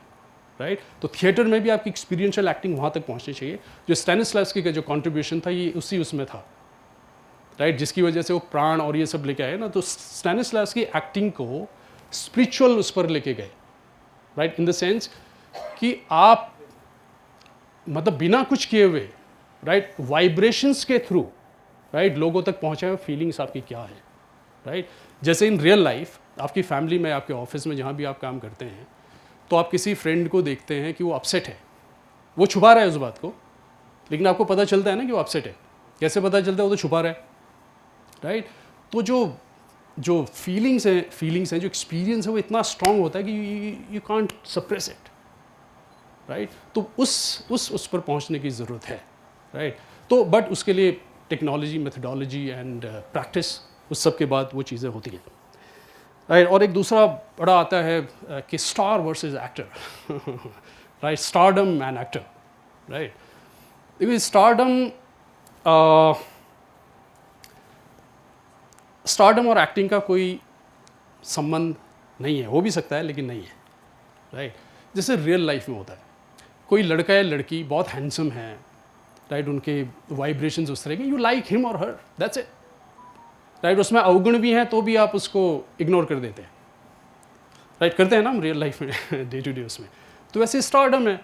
राइट। तो थिएटर में भी आपकी एक्सपीरियंशियल एक्टिंग वहाँ तक पहुँचनी चाहिए। जो स्टैनिस्लावस्की का जो कॉन्ट्रीब्यूशन था, ये उसमें था, राइट, जिसकी वजह से वो प्राण और ये सब लेके आए ना। तो स्टैनिस्लावस्की एक्टिंग को स्पिरिचुअल उस पर लेके गए, राइट, इन द सेंस कि आप मतलब बिना कुछ किए हुए, राइट, वाइब्रेशंस के थ्रू, राइट, लोगों तक पहुंचाए, फीलिंग्स आपकी क्या है, राइट। जैसे इन रियल लाइफ आपकी फैमिली में, आपके ऑफिस में, जहाँ भी आप काम करते हैं, तो आप किसी फ्रेंड को देखते हैं कि वो अपसेट है, वो छुपा रहा है उस बात को, लेकिन आपको पता चलता है ना कि वो अपसेट है। कैसे पता चलता है? वो तो छुपा रहा है, राइट। तो जो जो फीलिंग्स हैं, जो एक्सपीरियंस है, वो इतना स्ट्रांग होता है कि you can't suppress it, right. तो उस पर पहुंचने की ज़रूरत है, राइट। तो बट उसके लिए टेक्नोलॉजी, मेथडोलॉजी एंड प्रैक्टिस, उस सब के बाद वो चीज़ें होती हैं, राइट। और एक दूसरा बड़ा आता है कि star versus actor, right, stardom and actor, right. देखिए स्टारडम और एक्टिंग का कोई संबंध नहीं है, हो भी सकता है लेकिन नहीं है, राइट। जैसे रियल लाइफ में होता है, कोई लड़का या लड़की बहुत हैंडसम है, राइट, उनके वाइब्रेशंस उस तरह के, यू लाइक हिम और हर, दैट्स इट, राइट। उसमें अवगुण भी हैं तो भी आप उसको इग्नोर कर देते हैं, राइट, करते हैं ना हम रियल लाइफ में डे टू डे उसमें। तो वैसे स्टारडम है,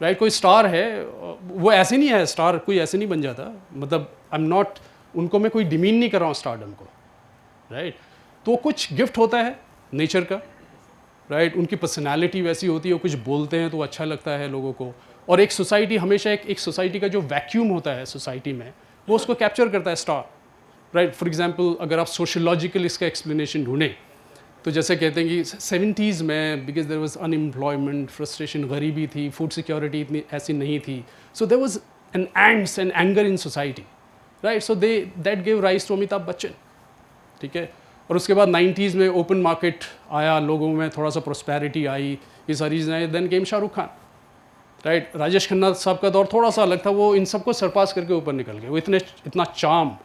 राइट। कोई स्टार है, वो ऐसे नहीं है, स्टार कोई ऐसे नहीं बन जाता, मतलब आई एम नॉट, उनको मैं कोई डिमीन नहीं कर रहा हूँ स्टारडम को, राइट। तो कुछ गिफ्ट होता है नेचर का, राइट। उनकी पर्सनालिटी वैसी होती है, कुछ बोलते हैं तो अच्छा लगता है लोगों को। और एक सोसाइटी हमेशा एक सोसाइटी का जो वैक्यूम होता है सोसाइटी में, वो उसको कैप्चर करता है स्टार, राइट। फॉर एग्जांपल अगर आप सोशलॉजिकल इसका एक्सप्लेनेशन ढूंढें तो जैसे कहते हैं कि 70s में because there was unemployment, frustration, गरीबी थी, फूड सिक्योरिटी इतनी ऐसी नहीं थी, so there was an angst and anger in society, right. So that give rise to Amitabh Bachchan, ठीक है। और उसके बाद 90s में ओपन मार्केट आया, लोगों में थोड़ा सा प्रोस्पेरिटी आई, ये सारी चीज़ें आई, then came Shahrukh Khan, right. Rajesh Khanna साहब का दौर थोड़ा सा अलग था, वो इन सबको सरपास करके ऊपर निकल गए, वो इतना चार्म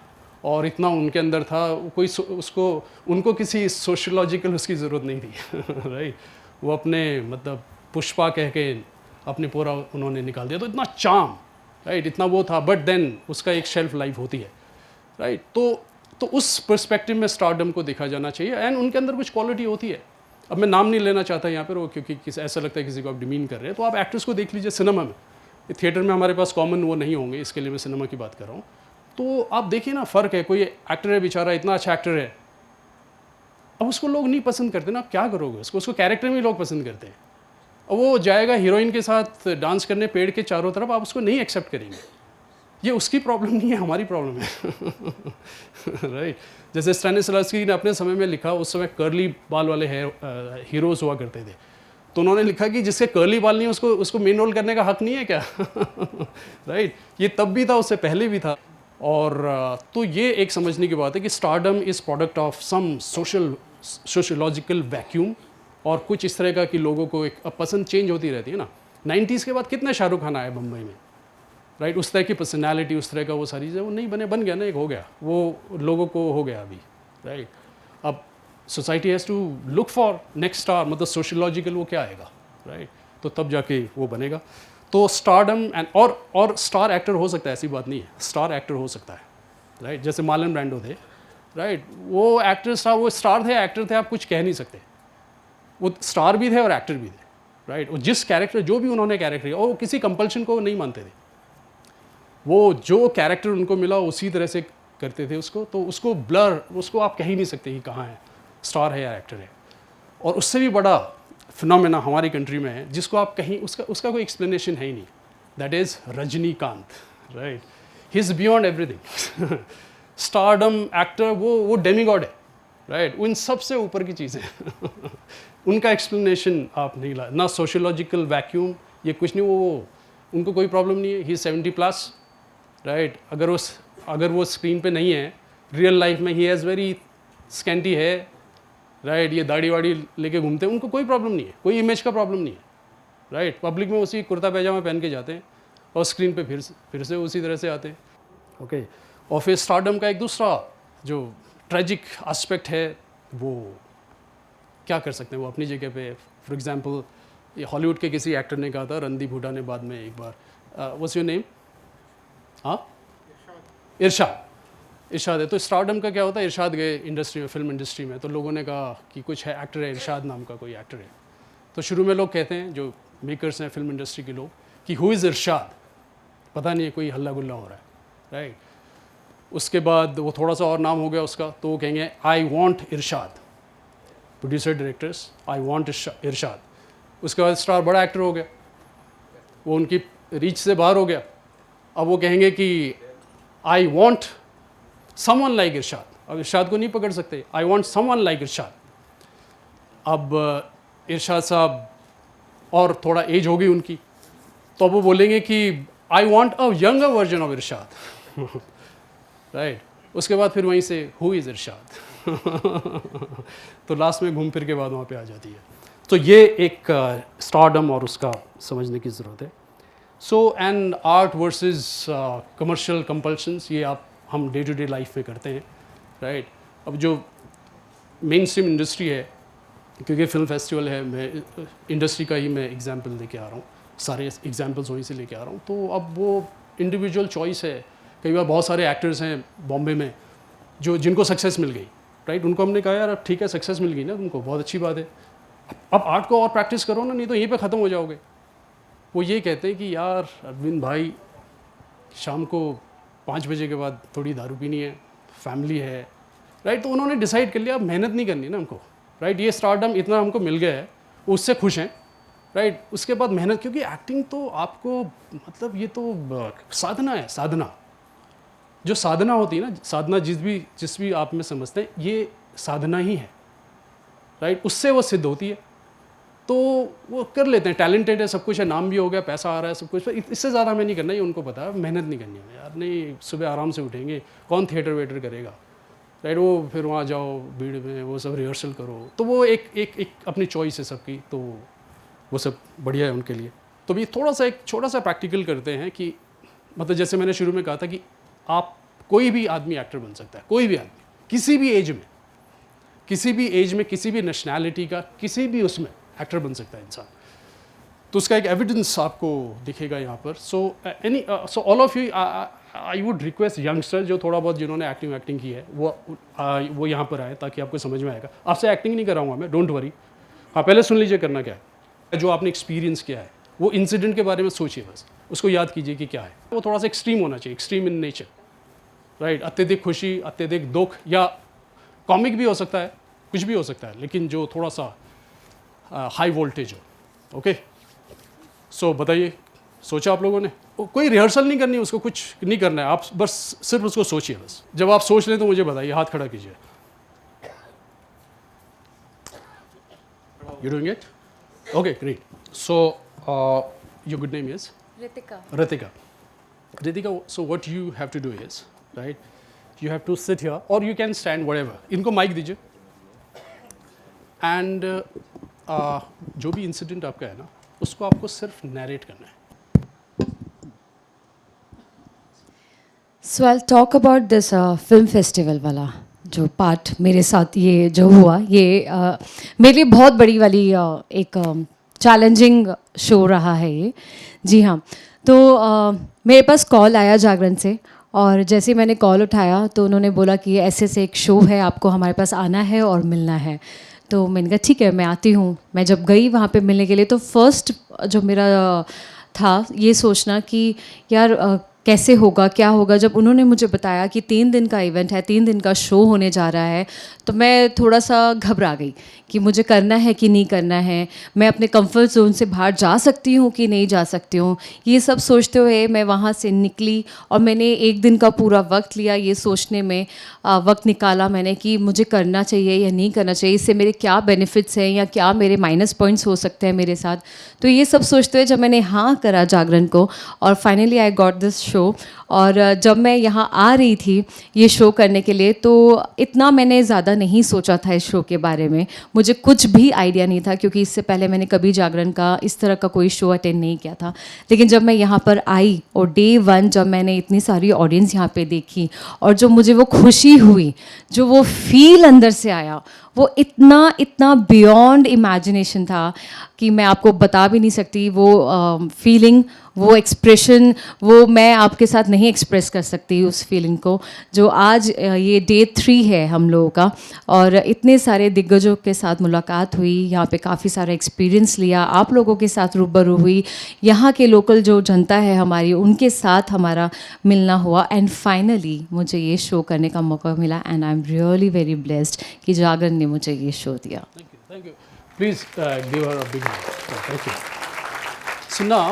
और इतना उनके अंदर था, कोई उसको उनको किसी सोशलॉजिकल उसकी ज़रूरत नहीं थी, राइट। वो अपने मतलब पुष्पा कह के अपने पूरा उन्होंने निकाल दिया, तो इतना चार्म, राइट, इतना वो था, बट देन उसका एक शेल्फ लाइफ होती है, राइट। तो उस पर्सपेक्टिव में स्टारडम को देखा जाना चाहिए, एंड उनके अंदर कुछ क्वालिटी होती है। अब मैं नाम नहीं लेना चाहता यहाँ पर, वो क्योंकि ऐसा लगता है किसी को आप डिमीन कर रहे हैं, तो आप एक्टर्स को देख लीजिए सिनेमा में, थिएटर में हमारे पास कॉमन वो नहीं होंगे, इसके लिए मैं सिनेमा की बात कर रहा हूँ। तो आप देखिए ना, फ़र्क है, कोई एक्टर है बेचारा, इतना अच्छा एक्टर है, अब उसको लोग नहीं पसंद करते ना, आप क्या करोगे, उसको कैरेक्टर में लोग पसंद करते हैं। अब वो जाएगा हीरोइन के साथ डांस करने पेड़ के चारों तरफ, आप उसको नहीं एक्सेप्ट करेंगे, ये उसकी प्रॉब्लम नहीं है, हमारी प्रॉब्लम है, राइट। जैसे स्टैनिस्लॉवस्की ने अपने समय में लिखा, उस समय कर्ली बाल वाले हीरोज़ हुआ करते थे, तो उन्होंने लिखा कि जिसके कर्ली बाल नहीं है उसको मेन रोल करने का हक नहीं है क्या, राइट। ये तब भी था, उससे पहले भी था। और तो ये एक समझने की बात है कि stardom is product of some sociological vacuum, और कुछ इस तरह का कि लोगों को एक पसंद चेंज होती रहती है ना। 90s के बाद कितने शाहरुख खान आए बम्बई में, राइट, उस तरह की पर्सनालिटी, उस तरह का वो सारी चीज़ें वो नहीं बन गया ना, एक हो गया वो लोगों को हो गया अभी, राइट। अब society has to look for next star, मतलब सोशलॉजिकल वो क्या आएगा, राइट, तो तब जाके वो बनेगा। तो स्टारडम एंड और स्टार एक्टर हो सकता है, ऐसी बात नहीं है, स्टार एक्टर हो सकता है, राइट। जैसे मार्लन ब्रांडो थे, राइट, वो एक्टर स्टार, वो स्टार थे, एक्टर थे, आप कुछ कह नहीं सकते, वो स्टार भी थे और एक्टर भी थे, राइट। और जिस कैरेक्टर, जो भी उन्होंने कैरेक्टर किया, वो किसी कंपल्शन को नहीं मानते थे, वो जो कैरेक्टर उनको मिला उसी तरह से करते थे उसको, तो उसको ब्लर, उसको आप कह ही नहीं सकते कि कहाँ है, स्टार है या एक्टर है। और उससे भी बड़ा फिनोमेना हमारी कंट्री में है, जिसको आप कहीं उसका कोई एक्सप्लेनेशन है ही नहीं, that is Rajinikanth, right. He is beyond everything, stardom actor, वो डेमीगॉड है, राइट, वो इन सबसे ऊपर की चीज़ें उनका एक्सप्लेनेशन आप नहीं ला, ना सोशलॉजिकल वैक्यूम, ये कुछ नहीं, वो उनको कोई प्रॉब्लम नहीं है, ही 70+, राइट। अगर वो स्क्रीन पे नहीं है, रियल लाइफ में ही हैज़ वेरी स्कैंटी है, राइट, ये दाढ़ी वाड़ी लेके घूमते हैं, उनको कोई प्रॉब्लम नहीं है, कोई इमेज का प्रॉब्लम नहीं है, राइट। पब्लिक में उसी कुर्ता पैजामा पहन के जाते हैं और स्क्रीन पे फिर से उसी तरह से आते हैं, ओके। और फिर स्टारडम का एक दूसरा जो ट्रेजिक एस्पेक्ट है, वो क्या कर सकते हैं, वो अपनी जगह पे, फॉर एग्जांपल ये हॉलीवुड के किसी एक्टर ने कहा था, रणदीप हुड्डा ने बाद में एक बार, व्हाट्स योर नेम, हाँ, इरशाद है। तो स्टारडम का क्या होता है, इरशाद गए इंडस्ट्री में, फिल्म इंडस्ट्री में, तो लोगों ने कहा कि कुछ है एक्टर है इरशाद नाम का कोई एक्टर है, तो शुरू में लोग कहते हैं, जो मेकर्स हैं फिल्म इंडस्ट्री के लोग, कि हु इज़ इरशाद, पता नहीं है, कोई हल्ला गुल्ला हो रहा है, राइट। उसके बाद वो थोड़ा सा और नाम हो गया उसका, तो वो कहेंगे I want Irshad, producer directors I want Irshad. उसके बाद स्टार बड़ा एक्टर हो गया, वो उनकी रीच से बाहर हो गया, अब वो कहेंगे कि आई वॉन्ट समवन लाइक इरशाद। अब इरशाद को नहीं पकड़ सकते, आई वॉन्ट समवन लाइक इरशाद। अब इरशाद साहब और थोड़ा एज हो गई उनकी, तो अब वो बोलेंगे कि I want a younger version of Irshad right. उसके बाद फिर वहीं से हु इज़ इरशाद तो लास्ट में घूम फिर के बाद वहाँ पे आ जाती है। तो ये एक स्टारडम और उसका समझने की ज़रूरत है। So and art versus commercial compulsions, ये हम डे टू डे लाइफ में करते हैं राइट। अब जो मेन स्ट्रीम इंडस्ट्री है, क्योंकि फिल्म फेस्टिवल है, मैं इंडस्ट्री का ही मैं एग्जांपल लेके आ रहा हूँ, सारे एग्जांपल्स वहीं से लेके आ रहा हूँ। तो अब वो इंडिविजुअल चॉइस है। कई बार बहुत सारे एक्टर्स हैं बॉम्बे में जिनको सक्सेस मिल गई राइट, उनको हमने कहा यार अब ठीक है सक्सेस मिल गई ना तुमको, बहुत अच्छी बात है, अब आर्ट को और प्रैक्टिस करो ना, नहीं तो यहीं पे ख़त्म हो जाओगे। वो ये कहते हैं कि यार अरविंद भाई शाम को 5 बजे के बाद थोड़ी दारू पीनी है, फैमिली है राइट। तो उन्होंने डिसाइड कर लिया अब मेहनत नहीं करनी ना हमको राइट। ये स्टारडम इतना हमको मिल गया है, उससे खुश हैं राइट। उसके बाद मेहनत, क्योंकि एक्टिंग तो आपको मतलब ये तो साधना है, साधना जो साधना होती है ना, साधना जिस भी आप में समझते हैं, ये साधना ही है राइट। उससे वो सिद्ध होती है, तो वो कर लेते हैं, टैलेंटेड है, सब कुछ है, नाम भी हो गया, पैसा आ रहा है, सब कुछ, इससे ज़्यादा हमें नहीं करना, ये उनको पता है, मेहनत नहीं करनी है यार, नहीं सुबह आराम से उठेंगे, कौन थिएटर वेटर करेगा राइट। वो फिर वहाँ जाओ भीड़ में, वो सब रिहर्सल करो, तो वो एक अपनी चॉइस है सबकी, तो वो सब बढ़िया है उनके लिए। तो भी एक छोटा सा प्रैक्टिकल करते हैं कि मतलब जैसे मैंने शुरू में कहा था कि आप कोई भी आदमी एक्टर बन सकता है, कोई भी आदमी किसी भी एज में, किसी भी नेशनैलिटी का, किसी भी उसमें एक्टर बन सकता है इंसान। तो उसका एक एविडेंस आपको दिखेगा यहाँ पर। So all of you, I would request youngster जो थोड़ा बहुत जिन्होंने एक्टिंग की है वो यहाँ पर आए, ताकि आपको समझ में आएगा। आपसे एक्टिंग नहीं कराऊंगा मैं, डोंट वरी। हाँ, पहले सुन लीजिए करना क्या है, जो आपने एक्सपीरियंस किया है वो इंसिडेंट के बारे में सोचिए, बस उसको याद कीजिए कि क्या है। वो थोड़ा सा एक्सट्रीम होना चाहिए, एक्सट्रीम इन नेचर राइट। अत्यधिक खुशी, अत्यधिक दुख, या कॉमिक भी हो सकता है, कुछ भी हो सकता है, लेकिन जो थोड़ा सा हाई वोल्टेज हो। ओके, सो बताइए, सोचा आप लोगों ने? कोई रिहर्सल नहीं करनी, उसको कुछ नहीं करना है, आप बस सिर्फ उसको सोचिए। बस जब आप सोच लें तो मुझे बताइए, हाथ खड़ा कीजिए। You doing it? Okay, great. So your good name is Ritika. So what you have to do is, right, you have to sit here or you can stand whatever. इनको माइक दीजिए एंड जो भी incident आपका है ना, उसको आपको सिर्फ नैरेट करना है। So I'll talk about this film festival वाला जो पार्ट मेरे साथ ये जो हुआ, ये मेरे लिए बहुत बड़ी वाली एक चैलेंजिंग शो रहा है ये। जी हाँ, तो मेरे पास कॉल आया जागरण से, और जैसे ही मैंने कॉल उठाया तो उन्होंने बोला कि ऐसे से एक शो है, आपको हमारे पास आना है और मिलना है। तो मैंने कहा ठीक है, मैं आती हूँ। मैं जब गई वहाँ पे मिलने के लिए, तो फर्स्ट जो मेरा था ये सोचना कि यार कैसे होगा, क्या होगा। जब उन्होंने मुझे बताया कि 3 दिन का इवेंट है, 3 दिन का शो होने जा रहा है, तो मैं थोड़ा सा घबरा गई कि मुझे करना है कि नहीं करना है, मैं अपने कंफर्ट जोन से बाहर जा सकती हूँ कि नहीं जा सकती हूँ। ये सब सोचते हुए मैं वहाँ से निकली, और मैंने 1 दिन का पूरा वक्त लिया ये सोचने में, वक्त निकाला मैंने कि मुझे करना चाहिए या नहीं करना चाहिए, इससे मेरे क्या बेनिफिट्स हैं या क्या मेरे माइनस पॉइंट्स हो सकते हैं मेरे साथ। तो ये सब सोचते हुए जब मैंने हाँ करा जागरण को, और finally I got this show. और जब मैं यहाँ आ रही थी ये शो करने के लिए, तो इतना मैंने ज़्यादा नहीं सोचा था इस शो के बारे में, मुझे कुछ भी आइडिया नहीं था, क्योंकि इससे पहले मैंने कभी जागरण का इस तरह का कोई शो अटेंड नहीं किया था। लेकिन जब मैं यहाँ पर आई और डे 1 जब मैंने इतनी सारी ऑडियंस यहाँ पे देखी, और जो मुझे वो खुशी हुई, जो वो फील अंदर से आया, वो इतना बियॉन्ड इमेजिनेशन था कि मैं आपको बता भी नहीं सकती। वो फीलिंग वो एक्सप्रेशन, वो मैं आपके साथ नहीं एक्सप्रेस कर सकती उस फीलिंग को जो आज ये डे 3 है हम लोगों का, और इतने सारे दिग्गजों के साथ मुलाकात हुई, यहाँ पे काफ़ी सारा एक्सपीरियंस लिया, आप लोगों के साथ रूबरू हुई, यहाँ के लोकल जो जनता है हमारी उनके साथ हमारा मिलना हुआ, एंड फाइनली मुझे ये शो करने का मौका मिला, and I am really very blessed कि जागरण ने मुझे ये शो दिया. Thank you. Please give her a big hand. Thank you. So now,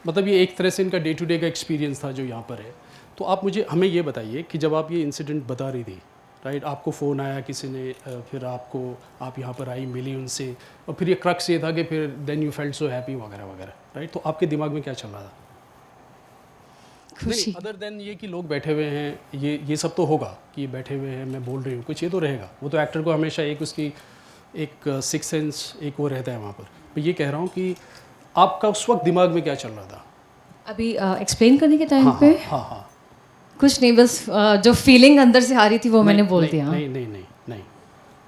मतलब ये एक तरह से इनका डे टू डे का एक्सपीरियंस था जो यहाँ पर है. तो आप मुझे हमें ये बताइए कि जब आप ये इंसिडेंट बता रही थी, राइट, आपको फ़ोन आया किसी ने, फिर आप यहाँ पर आई, मिली उनसे, और फिर ये क्रक्स ये था कि फिर then you felt so happy वगैरह वगैरह, राइट. तो आपके दिमाग में क्या चल रहा था? खुशी. अदर देन ये कि लोग बैठे हुए हैं, ये सब तो होगा कि ये बैठे हुए हैं, मैं बोल रही हूँ, कुछ ये तो रहेगा. वो तो एक्टर को हमेशा एक उसकी एक सिक्स सेंस एक वो रहता है वहाँ पर. मैं ये कह रहा हूँ कि आपका उस वक्त दिमाग में क्या चल रहा था? अभी एक्सप्लेन करने के टाइम हाँ पे हाँ हाँ. कुछ नहीं, बस जो फीलिंग अंदर से आ रही थी वो मैंने बोल नहीं, दिया. नहीं नहीं नहीं नहीं.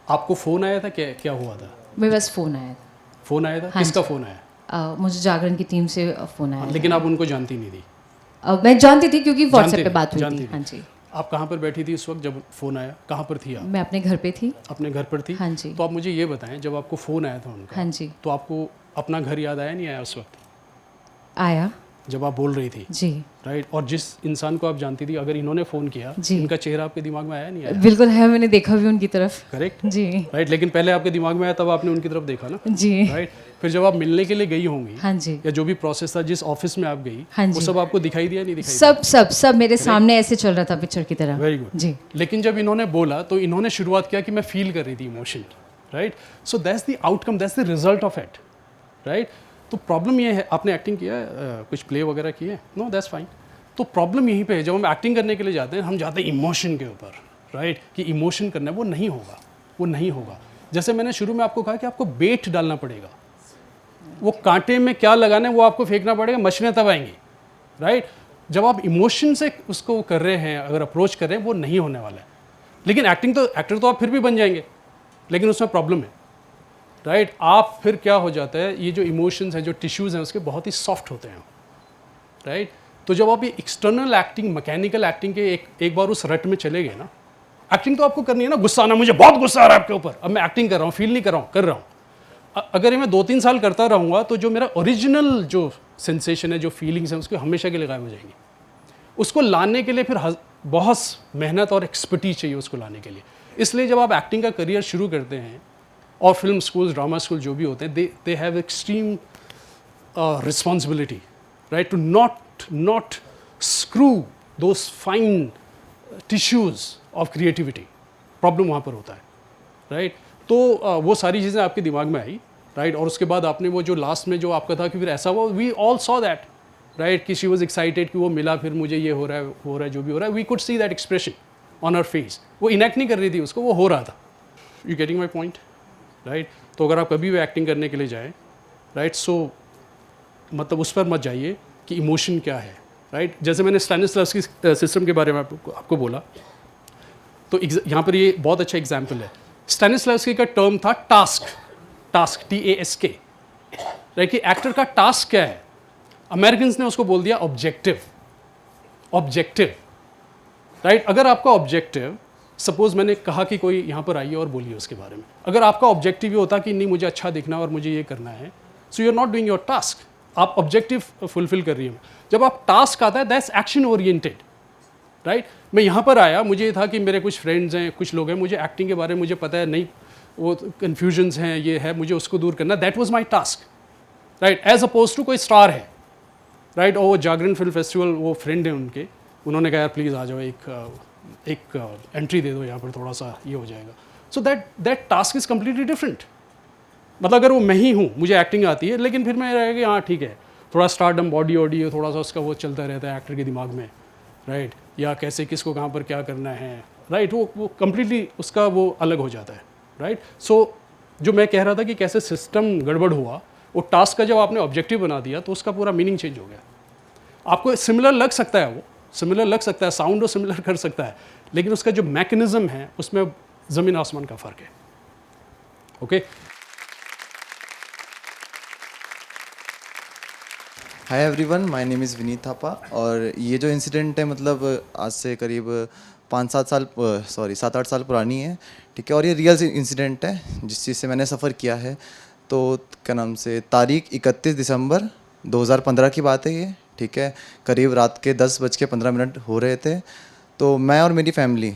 आपको फ़ोन आया था, क्या हुआ था? मेरे पास फ़ोन आया था. फ़ोन आया था? हाँ किसका जी. फ़ोन आया? मुझे जागरण की टीम से फ़ोन आया. लेकिन आप उनको जानती नहीं थी? मैं जानती थी क्योंकि जानती व्हाट्सएप पे थी, बात हुई जानती थी. थी. हाँ जी. आप कहाँ पर बैठी थी उस वक्त जब फ़ोन आया? कहाँ पर थी आप? मैं अपने घर पे थी. अपने घर पर थी? हाँ जी. तो आप मुझे ये बताएं, जब आपको फ़ोन आया था उनका, हाँ जी. तो आपको अपना घर याद आया नहीं आया उस वक्त आया. जब आप बोल रही थी, जी. राइट? और जिस इंसान को आप जानती थी, अगर इन्होंने फ़ोन किया, जी. इनका चेहरा आपके दिमाग में आया नहीं आया? बिल्कुल है, मैंने देखा भी उनकी तरफ. करेक्ट, जी. राइट. लेकिन पहले आपके दिमाग में आया तब आपने उनकी तरफ देखा ना, जी. राइट? फिर जब आप मिलने के लिए गई होंगी, हाँ जी. या जो भी प्रोसेस था, जिस ऑफिस में आप गई, हाँ वो जी. सब आपको दिखाई दिया नहीं दिखाई सब मेरे सामने ऐसे चल रहा था पिक्चर की तरह. Very good. जी. लेकिन जब इन्होंने बोला तो इन्होंने शुरुआत किया कि मैं फील कर रही थी emotion, right? So that's the outcome, that's the result of it, right? तो प्रॉब्लम ये है, आपने एक्टिंग किया है, कुछ प्ले वगैरह किए? No, that's fine. तो प्रॉब्लम यहीं पे है, जब हम एक्टिंग करने के लिए जाते हैं, हम जाते हैं इमोशन के ऊपर, राइट? कि इमोशन करना है, वो नहीं होगा, वो नहीं होगा. जैसे मैंने शुरू में आपको कहा कि आपको बेट डालना पड़ेगा, वो कांटे में क्या लगाना है वो आपको फेंकना पड़ेगा, मछलियाँ तब आएंगी, राइट? जब आप इमोशन से उसको कर रहे हैं, अगर अप्रोच कर रहे हैं, वो नहीं होने वाला है. लेकिन एक्टर तो आप फिर भी बन जाएंगे, लेकिन उसमें प्रॉब्लम है, राइट? आप फिर क्या हो जाता है, ये जो इमोशंस हैं, जो टिश्यूज़ हैं, उसके बहुत ही सॉफ्ट होते हैं, राइट? तो जब आप ये एक्सटर्नल एक्टिंग, मैकेनिकल एक्टिंग के एक बार उस रट में चले गए ना, एक्टिंग तो आपको करनी है ना. गुस्सा आना, मुझे बहुत गुस्सा आ रहा है आपके ऊपर, अब मैं एक्टिंग कर रहा हूँ, फील नहीं कर रहा हूँ, कर रहा हूँ. अगर ये मैं 2-3 साल करता रहूँगा तो जो मेरा ओरिजिनल जो सेंसेशन है, जो फीलिंग्स हैं, उसको हमेशा के लिए गायब हो जाएंगी. उसको लाने के लिए फिर बहुत मेहनत और एक्सपर्टीज चाहिए उसको लाने के लिए. इसलिए जब आप एक्टिंग का करियर शुरू करते हैं, और फिल्म स्कूल, ड्रामा स्कूल जो भी होते हैं, they have extreme responsibility, right, to not screw those fine tissues of creativity. Problem वहाँ पर होता है, राइट? तो वो सारी चीज़ें आपके दिमाग में आई, राइट? और उसके बाद आपने वो जो लास्ट में जो आपका था कि फिर ऐसा हुआ, we all saw that, right, कि शी वॉज एक्साइटेड कि वो मिला, फिर मुझे ये हो रहा है जो भी हो रहा है, we could see that expression on her face. वो इनैक्ट नहीं कर रही थी उसको, वो हो रहा था. You getting my point, right? तो अगर आप कभी भी एक्टिंग करने के लिए जाएँ, राइट, सो मतलब उस पर मत जाइए कि इमोशन क्या है, राइट? जैसे मैंने स्टैनिस्लॉवस्की सिस्टम के बारे में आपको बोला, तो यहाँ पर ये बहुत अच्छा एग्जाम्पल है. स्टैनिस्लॉवस्की का टर्म था टास्क, TASK, राइट? कि एक्टर का टास्क क्या है. अमेरिकन ने उसको बोल दिया ऑब्जेक्टिव, राइट? अगर आपका ऑब्जेक्टिव, सपोज मैंने कहा कि कोई यहाँ पर आइए और बोलिए उसके बारे में, अगर आपका ऑब्जेक्टिव ये होता कि नहीं मुझे अच्छा दिखना और मुझे ये करना है, so you are not doing your task. आप ऑब्जेक्टिव फुलफिल कर रही हो. जब आप टास्क आता है, दैट्स एक्शन ओरिएंटेड, राइट? मैं यहाँ पर आया, मुझे ये था कि मेरे कुछ फ्रेंड्स हैं, कुछ लोग हैं, मुझे एक्टिंग के बारे में मुझे पता है नहीं, वो कन्फ्यूजन्स हैं, ये है, मुझे उसको दूर करना, that was my task, right? As opposed to कोई स्टार है, राइट? और वो जागरण फिल्म फेस्टिवल, वो फ्रेंड हैं उनके, उन्होंने कहा यार प्लीज़ आ जाओ, एक एंट्री दे दो यहाँ पर, थोड़ा सा ये हो जाएगा. So that task is completely different. मतलब अगर वो मैं ही हूँ, मुझे एक्टिंग आती है, लेकिन फिर मैं रहेगा हाँ ठीक है, थोड़ा स्टारडम, बॉडी वॉडी, थोड़ा सा उसका वो चलता रहता है एक्टर के दिमाग में, राइट? या कैसे किसको कहाँ पर क्या करना है, राइट? वो कम्प्लीटली उसका वो अलग हो जाता है, राइट? सो जो मैं कह रहा था कि कैसे सिस्टम गड़बड़ हुआ, वो टास्क का जब आपने ऑब्जेक्टिव बना दिया तो उसका पूरा मीनिंग चेंज हो गया. आपको सिमिलर लग सकता है, वो सिमिलर लग सकता है, साउंड वो सिमिलर कर सकता है, लेकिन उसका जो मैकेनिज्म है उसमें ज़मीन आसमान का फ़र्क है. Okay hi everyone, my name is Vineet Thapa. और ये जो इंसिडेंट है मतलब आज से करीब 7-8 साल पुरानी है, ठीक है। और ये रियल इंसिडेंट है जिस चीज़ से मैंने सफ़र किया है। तो क्या नाम से तारीख 31 दिसंबर 2015 की बात है ये, ठीक है। करीब रात के 10:15 हो रहे थे। तो मैं और मेरी फैमिली,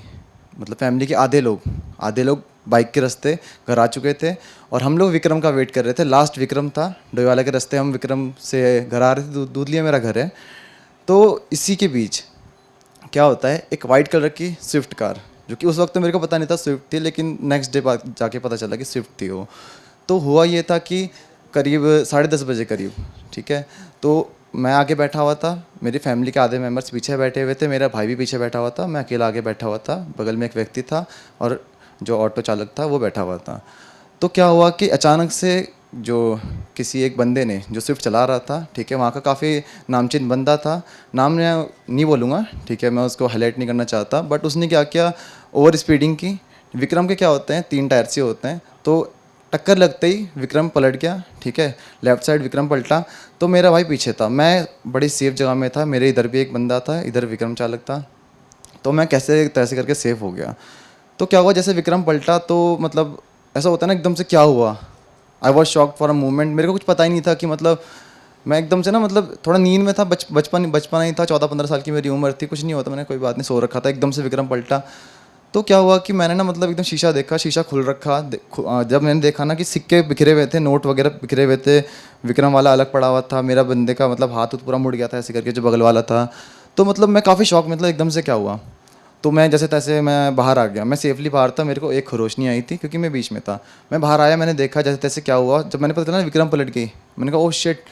मतलब फैमिली के आधे लोग बाइक के रास्ते घर आ चुके थे और हम लोग विक्रम का वेट कर रहे थे। लास्ट विक्रम था, डोईवाला के रास्ते हम विक्रम से घर आ रहे थे। दूधलिया मेरा घर है। तो इसी के बीच क्या होता है, एक वाइट कलर की स्विफ्ट कार, जो कि उस वक्त तो मेरे को पता नहीं था स्विफ्ट थी, लेकिन नेक्स्ट डे जाके पता चला कि स्विफ्ट थी वो। तो हुआ ये था कि करीब 10:30 बजे करीब, ठीक है। तो मैं आगे बैठा हुआ था, मेरी फैमिली के आधे मेंबर्स पीछे बैठे हुए थे, मेरा भाई भी पीछे बैठा हुआ था, मैं अकेला आगे बैठा हुआ था। बगल में एक व्यक्ति था और जो ऑटो चालक था वो बैठा हुआ था। तो क्या हुआ कि अचानक से जो किसी एक बंदे ने, जो स्विफ्ट चला रहा था, ठीक है, वहाँ का काफ़ी नामचीन बंदा था, नाम मैं नहीं बोलूँगा, ठीक है, मैं उसको हाईलाइट नहीं करना चाहता, बट उसने क्या किया, ओवर स्पीडिंग की। विक्रम के क्या होते हैं, 3 टायर से होते हैं। तो टक्कर लगते ही विक्रम पलट गया, ठीक है, लेफ्ट साइड विक्रम पलटा। तो मेरा भाई पीछे था, मैं बड़ी सेफ जगह में था, मेरे इधर भी एक बंदा था, इधर विक्रम चालक था। तो मैं कैसे तैसे करके सेफ हो गया। तो क्या हुआ, जैसे विक्रम पलटा तो मतलब ऐसा होता है ना, एकदम से क्या हुआ, I was shocked for a moment. मेरे को कुछ पता ही नहीं था कि मतलब मैं एकदम से ना, मतलब थोड़ा नींद में था, बचपन ही था, 14-15 साल की मेरी उम्र थी, कुछ नहीं होता, मैंने कोई बात नहीं, सो रखा था। एकदम से विक्रम पलटा तो क्या हुआ कि मैंने ना मतलब एकदम शीशा देखा, शीशा खुल रखा। जब मैंने देखा ना कि सिक्के बिखरे हुए थे, नोट वगैरह बिखरे हुए थे, विक्रम वाला अलग पड़ा हुआ था, मेरा बंदे का मतलब हाथ पूरा मुड़ गया था ऐसे करके, जो बगल वाला था। तो मतलब मैं काफ़ी शौक, मतलब एकदम से क्या हुआ। तो मैं जैसे तैसे मैं बाहर आ गया, मैं सेफली बाहर था, मेरे को एक खरोश नहीं आई थी क्योंकि मैं बीच में था। मैं बाहर आया, मैंने देखा जैसे तैसे क्या हुआ। जब मैंने पता चला ना विक्रम पलट गई, मैंने कहा ओह शिट।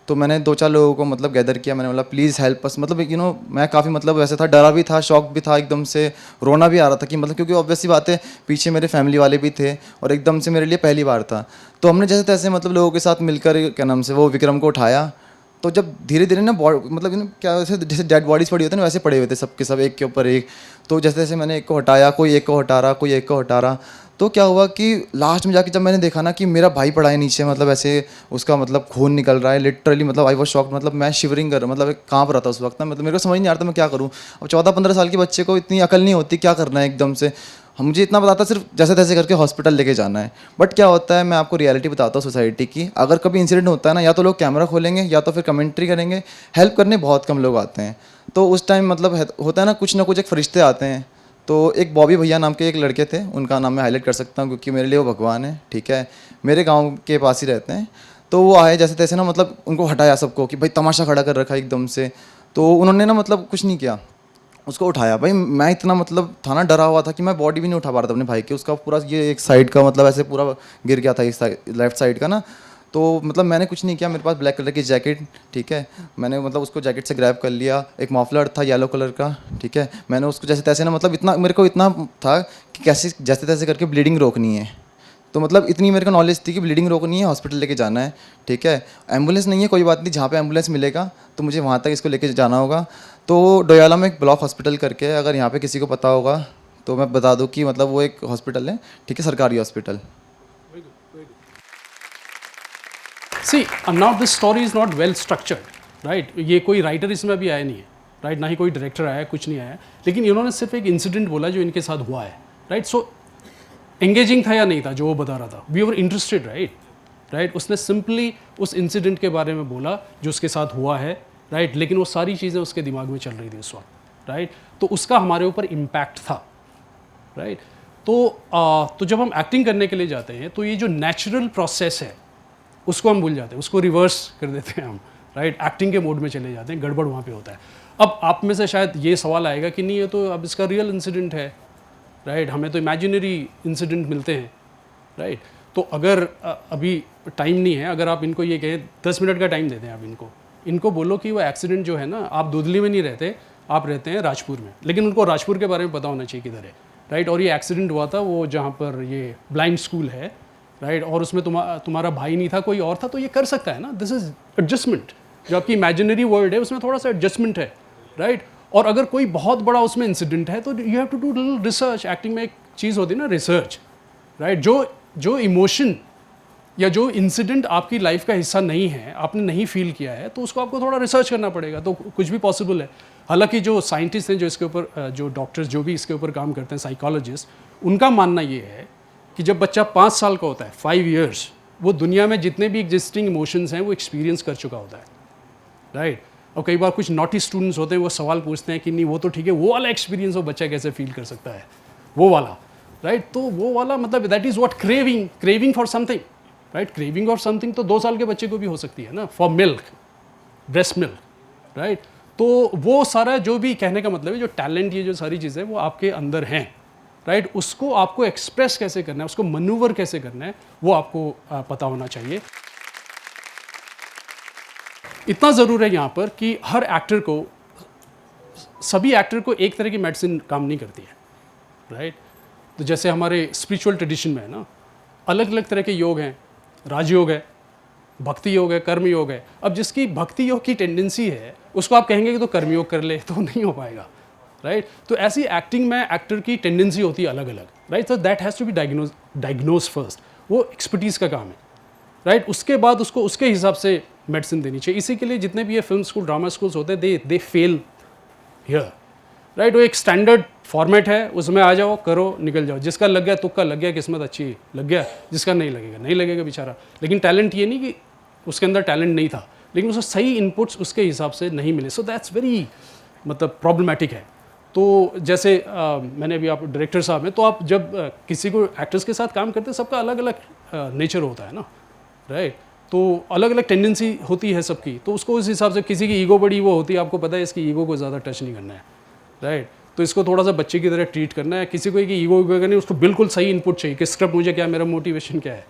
तो मैंने 2-4 लोगों को मतलब गैदर किया, मैंने बोला प्लीज़ हेल्प अस। मतलब मैं काफ़ी मतलब वैसे था, डरा भी था, शॉक भी था, एकदम से रोना भी आ रहा था कि मतलब, क्योंकि ऑब्वियस सी बात है, पीछे मेरे फैमिली वाले भी थे और एकदम से मेरे लिए पहली बार था। तो हमने जैसे तैसे मतलब लोगों के साथ मिलकर क्या नाम से वो विक्रम को उठाया। तो जब धीरे धीरे ना मतलब क्या वैसे जैसे डेड बॉडीज़ पड़ी होती है ना, वैसे पड़े हुए थे सब के सब एक के ऊपर एक। तो जैसे जैसे मैंने एक को हटाया, कोई एक को हटा रहा, कोई एक को हटा रहा। तो क्या हुआ कि लास्ट में जाके जब मैंने देखा ना कि मेरा भाई पड़ा है नीचे, मतलब ऐसे उसका मतलब खून निकल रहा है लिटरली, मतलब आई वॉज शॉक्ड। मतलब मैं शिवरिंग कर, मतलब कांप रहा था उस वक्त ना, मतलब मेरे को समझ नहीं आ रहा था मैं क्या करूँ। अब 14-15 साल के बच्चे को इतनी अकल नहीं होती क्या करना है एकदम से। हम मुझे इतना बताता सिर्फ जैसे तैसे करके हॉस्पिटल लेके जाना है। बट क्या होता है, मैं आपको रियलिटी बताता हूँ सोसाइटी की। अगर कभी इंसिडेंट होता है ना, या तो लोग कैमरा खोलेंगे या तो फिर कमेंट्री करेंगे, हेल्प करने बहुत कम लोग आते हैं। तो उस टाइम मतलब होता है ना कुछ एक फरिश्ते आते हैं। तो एक बॉबी भैया नाम के एक लड़के थे, उनका नाम मैं हाईलाइट कर सकता हूँ क्योंकि मेरे लिए वो भगवान है, ठीक है। मेरे गाँव के पास ही रहते हैं। तो वो आए जैसे तैसे ना, मतलब उनको हटाया सबको कि भाई तमाशा खड़ा कर रखा एकदम से। तो उन्होंने ना मतलब कुछ नहीं किया, उसको उठाया। भाई मैं इतना मतलब था ना, डरा हुआ था कि मैं बॉडी भी नहीं उठा पा रहा था अपने भाई की। उसका पूरा ये एक साइड का मतलब ऐसे पूरा गिर गया था, इस लेफ्ट साइड का ना। तो मतलब मैंने कुछ नहीं किया, मेरे पास ब्लैक कलर की जैकेट, ठीक है, मैंने मतलब उसको जैकेट से ग्रैब कर लिया। एक मफलर था येलो कलर का, ठीक है, मैंने उसको जैसे तैसे ना, मतलब इतना मेरे को इतना था कि कैसे जैसे तैसे करके ब्लीडिंग रोकनी है। तो मतलब इतनी मेरे को नॉलेज थी कि ब्लीडिंग रोकनी है, हॉस्पिटल लेके जाना है, ठीक है। एम्बुलेंस नहीं है, कोई बात नहीं, जहाँ पे एम्बुलेंस मिलेगा तो मुझे वहाँ तक इसको लेके जाना होगा। तो डोयाला में एक ब्लॉक हॉस्पिटल करके है, अगर यहाँ पे किसी को पता होगा तो मैं बता दूँ कि मतलब वो एक हॉस्पिटल है, ठीक है, सरकारी hospital. See now this story is not well structured, right. ये कोई राइटर इसमें अभी आया नहीं है, राइट, ना ही कोई डायरेक्टर आया है, कुछ नहीं आया। लेकिन इन्होंने सिर्फ एक इंसिडेंट बोला जो इनके साथ हुआ है, राइट। सो एंगेजिंग था या नहीं था जो वो बता रहा था, वी वर इंटरेस्टेड, राइट। उसने सिंपली उस इंसिडेंट के बारे में बोला जो उसके साथ हुआ है, राइट। लेकिन वो सारी चीज़ें उसके दिमाग में चल रही थी उस वक्त, राइट। तो उसका हमारे ऊपर इम्पैक्ट था, राइट। तो जब हम एक्टिंग करने के लिए जाते हैं तो ये जो नेचुरल प्रोसेस है उसको हम भूल जाते हैं, उसको रिवर्स कर देते हैं हम, राइट। एक्टिंग के मोड में चले जाते हैं, गड़बड़ वहाँ पे होता है। अब आप में से शायद ये सवाल आएगा कि नहीं, ये तो अब इसका रियल इंसिडेंट है, राइट, हमें तो इमेजिनरी इंसिडेंट मिलते हैं, राइट। तो अगर अभी टाइम नहीं है, अगर आप इनको ये कहें 10 मिनट का टाइम देते हैं आप इनको बोलो कि वो एक्सीडेंट जो है ना, आप दूधली में नहीं रहते, आप रहते हैं राजपुर में, लेकिन उनको राजपुर के बारे में पता होना चाहिए किधर है, राइट। और ये एक्सीडेंट हुआ था वो जहाँ पर ये ब्लाइंड स्कूल है, राइट। और उसमें तुम्हारा भाई नहीं था, कोई और था, तो ये कर सकता है ना, दिस इज एडजस्टमेंट। जो आपकी इमेजिनरी वर्ल्ड है उसमें थोड़ा सा एडजस्टमेंट है, राइट। और अगर कोई बहुत बड़ा उसमें इंसिडेंट है तो you have to do little research. Acting में एक चीज़ होती है ना, रिसर्च, राइट। जो इमोशन या जो इंसिडेंट आपकी लाइफ का हिस्सा नहीं है, आपने नहीं फील किया है, तो उसको आपको थोड़ा रिसर्च करना पड़ेगा, तो कुछ भी पॉसिबल है। हालांकि जो साइंटिस्ट हैं, जो इसके ऊपर जो डॉक्टर्स जो भी इसके ऊपर काम करते हैं, साइकोलॉजिस्ट, उनका मानना ये है कि जब बच्चा 5 साल का होता है, 5 ईयर्स, वो दुनिया में जितने भी एग्जिस्टिंग इमोशंस हैं वो एक्सपीरियंस कर चुका होता है, राइट। और कई बार कुछ नॉटी स्टूडेंट्स होते हैं, वो सवाल पूछते हैं कि नहीं वो तो ठीक है, वो वाला एक्सपीरियंस वो बच्चा कैसे फील कर सकता है, वो वाला, राइट। तो वो वाला मतलब that is what craving for something, right. Craving of something तो 2 साल के बच्चे को भी हो सकती है ना, for milk, breast milk, right. तो वो सारा जो भी कहने का मतलब है, जो टैलेंट, ये जो सारी चीज़ें वो आपके अंदर हैं, राइट। उसको आपको एक्सप्रेस कैसे करना है, उसको मनूवर कैसे करना है, वो आपको पता होना चाहिए। इतना ज़रूर है यहाँ पर कि हर एक्टर को, सभी एक्टर को एक तरह की मेडिसिन काम नहीं करती है, राइट। तो जैसे हमारे स्पिरिचुअल ट्रेडिशन में है ना, अलग अलग तरह के योग हैं, राजयोग है, भक्ति योग है, कर्म योग है। अब जिसकी भक्ति योग की टेंडेंसी है, उसको आप कहेंगे कि तो कर्म योग कर ले, तो नहीं हो पाएगा, राइट। तो ऐसी एक्टिंग में एक्टर की टेंडेंसी होती है अलग अलग, right. So that has to be diagnose first, वो एक्सपर्टीज़ का काम है, राइट। उसके बाद उसको उसके हिसाब से मेडिसिन देनी चाहिए। इसी के लिए जितने भी ये फिल्म स्कूल, ड्रामा स्कूल्स होते हैं, दे फेल हियर, राइट। वो एक स्टैंडर्ड फॉर्मेट है, उसमें आ जाओ, करो, निकल जाओ। जिसका लग गया तुक्का लग गया, किस्मत अच्छी लग गया, जिसका नहीं लगेगा नहीं लगेगा बेचारा। लेकिन टैलेंट ये नहीं कि उसके अंदर टैलेंट नहीं था, लेकिन उसको सही इनपुट्स उसके हिसाब से नहीं मिले, सो दैट्स वेरी मतलब प्रॉब्लमैटिक है। तो जैसे मैंने अभी, आप डायरेक्टर साहब हैं, तो आप जब किसी को एक्टर्स के साथ काम करते हैं, सबका अलग अलग नेचर होता है ना, राइट। तो अलग अलग टेंडेंसी होती है सबकी, तो उसको उस हिसाब से, किसी की ईगो बड़ी वो होती है, आपको पता है इसकी ईगो को ज़्यादा टच नहीं करना है, राइट। तो इसको थोड़ा सा बच्चे की तरह ट्रीट करना है। किसी को कि ईगो करनी, उसको बिल्कुल सही इनपुट चाहिए कि स्क्रिप्ट मुझे क्या, मेरा मोटिवेशन क्या है,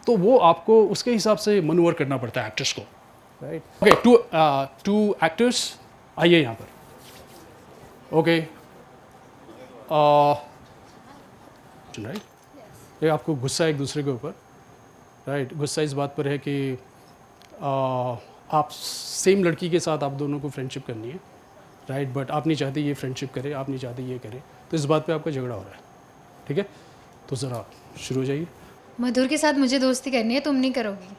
तो वो आपको उसके हिसाब से मनूवर करना पड़ता है एक्टर्स को, राइट। ओके, टू एक्टर्स आइए यहाँ पर। Okay, right. ये आपको गुस्सा है एक दूसरे के ऊपर, राइट। गुस्सा इस बात पर है कि आप सेम लड़की के साथ आप दोनों को फ्रेंडशिप करनी है, राइट। बट आप नहीं चाहते ये फ्रेंडशिप करे, आप नहीं चाहते ये करे, तो इस बात पे आपका झगड़ा हो रहा है, ठीक है। तो ज़रा शुरू हो जाइए। मधुर के साथ मुझे दोस्ती करनी है, तुम नहीं करोगी।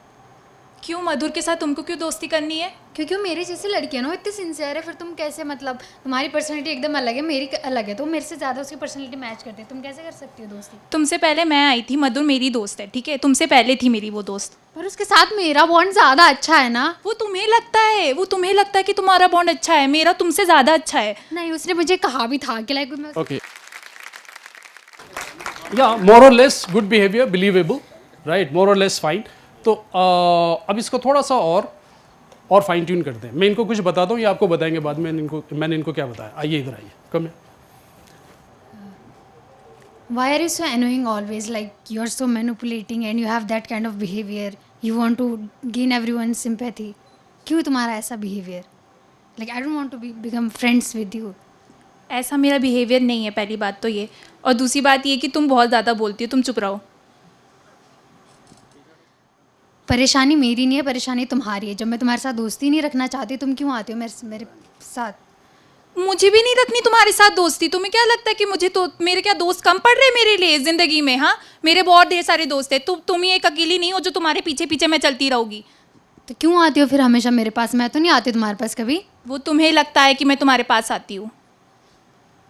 क्यों मधुर के साथ तुमको क्यों दोस्ती करनी है? क्योंकि वो मेरी जैसी लड़की है ना, वो इतनी सिंसियर है। फिर तुम कैसे, मतलब तुम्हारी पर्सनैलिटी एकदम अलग है, मेरी अलग है, तो मेरे से ज़्यादा उसकी पर्सनैलिटी मैच करती है। तुम कैसे कर सकती हो दोस्ती? तुमसे पहले मैं आई थी, मधुर मेरी दोस्त है, ठीक है। तुमसे पहले थी मेरी वो दोस्त। पर उसके साथ मेरा बॉन्ड ज़्यादा अच्छा है ना। वो तुम्हें लगता है कि तुम्हारा बॉन्ड अच्छा है, मेरा तुमसे ज़्यादा अच्छा है। नहीं, उसने मुझे कहा भी था कि लाइक मैं ओके, या मोर और less good behaviour, believable, right, more और लेस फाइन। तो अब इसको थोड़ा सा और फाइन ट्यून करते हैं। मैं इनको कुछ बताता हूँ, ये आपको बताएंगे बाद में मैंने इनको क्या बताया। आइए इधर आइए, कम Why are you so annoying always? Like you're so manipulating and you have that kind of behavior. You want to gain everyone's sympathy. क्यों तुम्हारा ऐसा behavior? Like I don't want to become friends with you. ऐसा मेरा behaviour नहीं है, पहली बात तो ये। और दूसरी बात ये कि तुम बहुत ज़्यादा बोलती हो, तुम चुप रहो। परेशानी मेरी नहीं है, परेशानी तुम्हारी है। जब मैं तुम्हारे साथ दोस्ती नहीं रखना चाहती, तुम क्यों आती हो मेरे साथ? मुझे भी नहीं रखनी तुम्हारे साथ दोस्ती। तुम्हें क्या लगता है कि मुझे तो मेरे क्या दोस्त कम पड़ रहे मेरे लिए ज़िंदगी में? हाँ, मेरे बहुत ढेर सारे दोस्त हैं। तुम ही एक अकेली नहीं हो जो तुम्हारे पीछे पीछे मैं चलती रहूँगी। तो क्यों आती हो फिर हमेशा मेरे पास? मैं तो नहीं आती तुम्हारे पास कभी। वो तुम्हें लगता है कि मैं तुम्हारे पास आती हूँ।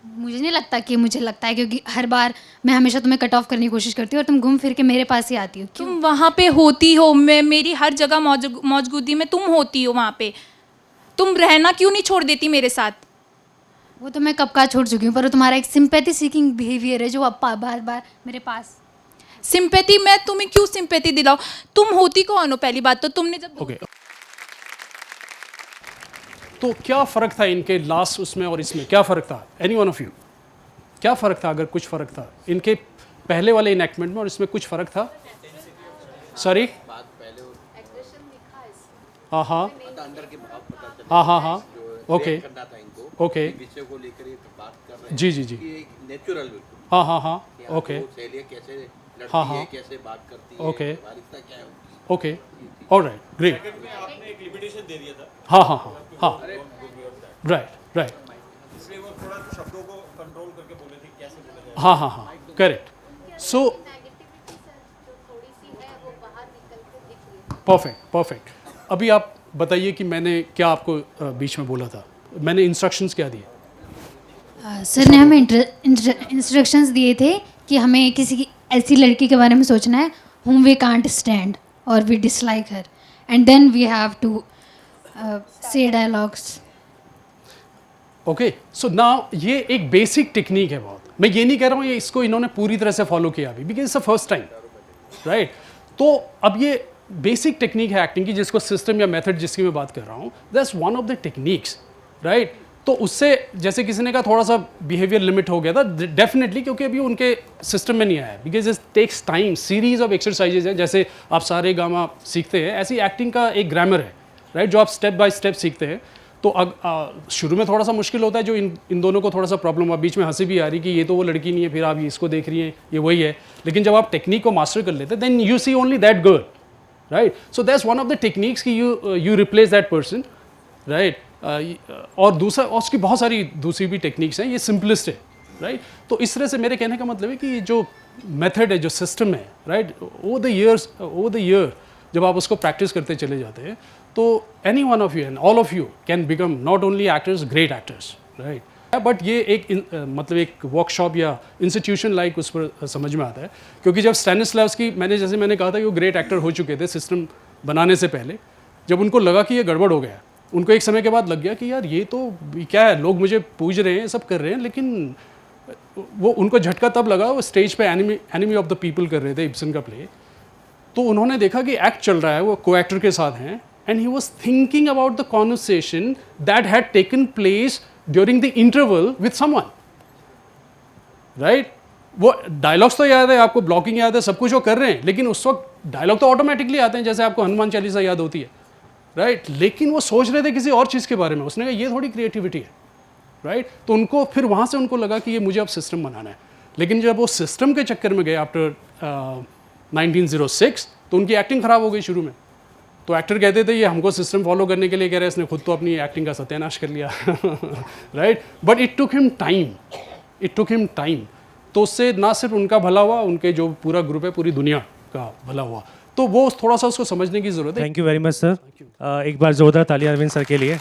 मुझे नहीं लगता कि मुझे लगता है, क्योंकि हर बार मैं हमेशा तुम्हें कट ऑफ करने की कोशिश करती हूँ और तुम घूम फिर के मेरे पास ही आती हो। क्यों? तुम वहाँ पे होती हो, मैं मेरी हर जगह मौजूदगी में तुम होती हो वहाँ पे। तुम रहना क्यों नहीं छोड़ देती मेरे साथ? वो तो मैं कब का छोड़ चुकी हूँ, पर वो तुम्हारा एक सिंपैथी सीकिंग बिहेवियर है जो अब बार बार मेरे पास। सिंपैथी? मैं तुम्हें क्यों सिंपैथी दिलाऊं? तुम होती कौन हो? पहली बात तो तुमने जब ओके, तो क्या फ़र्क था इनके लास्ट उसमें और इसमें? क्या फ़र्क था? एनी वन ऑफ यू, क्या फ़र्क था? अगर कुछ फ़र्क था इनके पहले वाले इनैक्टमेंट में और इसमें, कुछ फ़र्क था? सॉरी, हाँ हाँ हाँ हाँ हाँ, ओके ओके, विषय को लेकर ये बात कर रहे हैं जी जी जी, कि नेचुरल बिल्कुल हाँ हाँ हाँ, कि ओके आपको सहेलियाँ कैसे लड़ती हाँ, हाँ। है, कैसे बात करती है, ओके। व्यवहारिकता क्या है। Okay, alright, great. आपने एक लिमिटेशन दे दिया था, हाँ हाँ हाँ हाँ, राइट राइट, इसलिए वो थोड़ा शब्दों को कंट्रोल करके बोले थे कैसे बोला जाए। हाँ हाँ हाँ, करेक्ट। So perfect. अभी आप बताइए कि मैंने क्या आपको बीच में बोला था, मैंने इंस्ट्रक्शंस क्या दिए? सर ने हमें इंस्ट्रक्शंस दिए थे कि हमें किसी की ऐसी लड़की के बारे में सोचना है whom we can't stand or we dislike her and then we have to say dialogues. Okay, so now ये एक बेसिक टेक्निक है बहुत। मैं ये नहीं कह रहा हूँ ये इसको इन्होंने पूरी तरह से फॉलो किया अभी, because it's the first time, right? तो अब ये बेसिक टेक्निक है एक्टिंग की, जिसको सिस्टम या मेथड जिसकी मैं बात कर रहा हूँ, that's one of the techniques, right? तो उससे जैसे किसी ने कहा थोड़ा सा बिहेवियर लिमिट हो गया था, डेफिनेटली, क्योंकि अभी उनके सिस्टम में नहीं आया, because it takes time, series of exercises है। जैसे आप सारे गामा सीखते हैं, ऐसी एक्टिंग का एक ग्रामर है, राइट, जो आप स्टेप बाय स्टेप सीखते हैं। तो शुरू में थोड़ा सा मुश्किल होता है, जो इन दोनों को थोड़ा सा प्रॉब्लम हुआ, बीच में हंसी भी आ रही कि ये तो वो लड़की नहीं है, फिर आप इसको देख रही हैं ये वही है। लेकिन जब आप टेक्निक को मास्टर कर लेते हैं, then you see only that girl, right? So that's one of the techniques कि you replace that person, right? और दूसरा, और उसकी बहुत सारी दूसरी भी टेक्निक्स हैं, ये सिंपलेस्ट है, राइट? तो इस तरह से मेरे कहने का मतलब है कि ये जो मेथड है, जो सिस्टम है, राइट, ओवर द ईयर जब आप उसको प्रैक्टिस करते चले जाते हैं, तो any one of you and all of you can become not only actors, great actors, right? But ये एक मतलब एक वर्कशॉप या इंस्टीट्यूशन लाइक उस पर समझ में आता है, क्योंकि जब स्टैनिस्लैवस्की, मैंने कहा था कि वो ग्रेट एक्टर हो चुके थे सिस्टम बनाने से पहले, जब उनको लगा कि ये गड़बड़ हो गया, उनको एक समय के बाद लग गया कि यार ये तो क्या है, लोग मुझे पूज रहे हैं, सब कर रहे हैं, लेकिन वो उनको झटका तब लगा, वो स्टेज पे एनिमी ऑफ द पीपल कर रहे थे, इब्सन का प्ले। तो उन्होंने देखा कि एक्ट चल रहा है, वो को एक्टर के साथ हैं, and he was thinking about the conversation that had taken place during the interval with someone, right? वो डायलॉग्स तो याद है आपको, ब्लॉकिंग याद है, सब कुछ वो कर रहे हैं, लेकिन उस वक्त डायलॉग तो ऑटोमेटिकली आते हैं, जैसे आपको हनुमान चालीसा याद होती है, राइट? लेकिन वो सोच रहे थे किसी और चीज़ के बारे में। उसने कहा ये थोड़ी क्रिएटिविटी है, राइट? तो उनको फिर वहाँ से उनको लगा कि ये मुझे अब सिस्टम बनाना है। लेकिन जब वो सिस्टम के चक्कर में गए आफ्टर 1906, तो उनकी एक्टिंग ख़राब हो गई शुरू में। तो एक्टर कहते थे ये हमको सिस्टम फॉलो करने के लिए कह रहे हैं, इसने खुद तो अपनी एक्टिंग का सत्यानाश कर लिया, right? But it took him time. तो उससे ना सिर्फ उनका भला हुआ, उनके जो पूरा ग्रुप है, पूरी दुनिया का भला हुआ। तो वो थोड़ा सा उसको समझने की ज़रूरत है। Thank you very much sir. एक बार जोरदार तालियां अरविंद सर के लिए।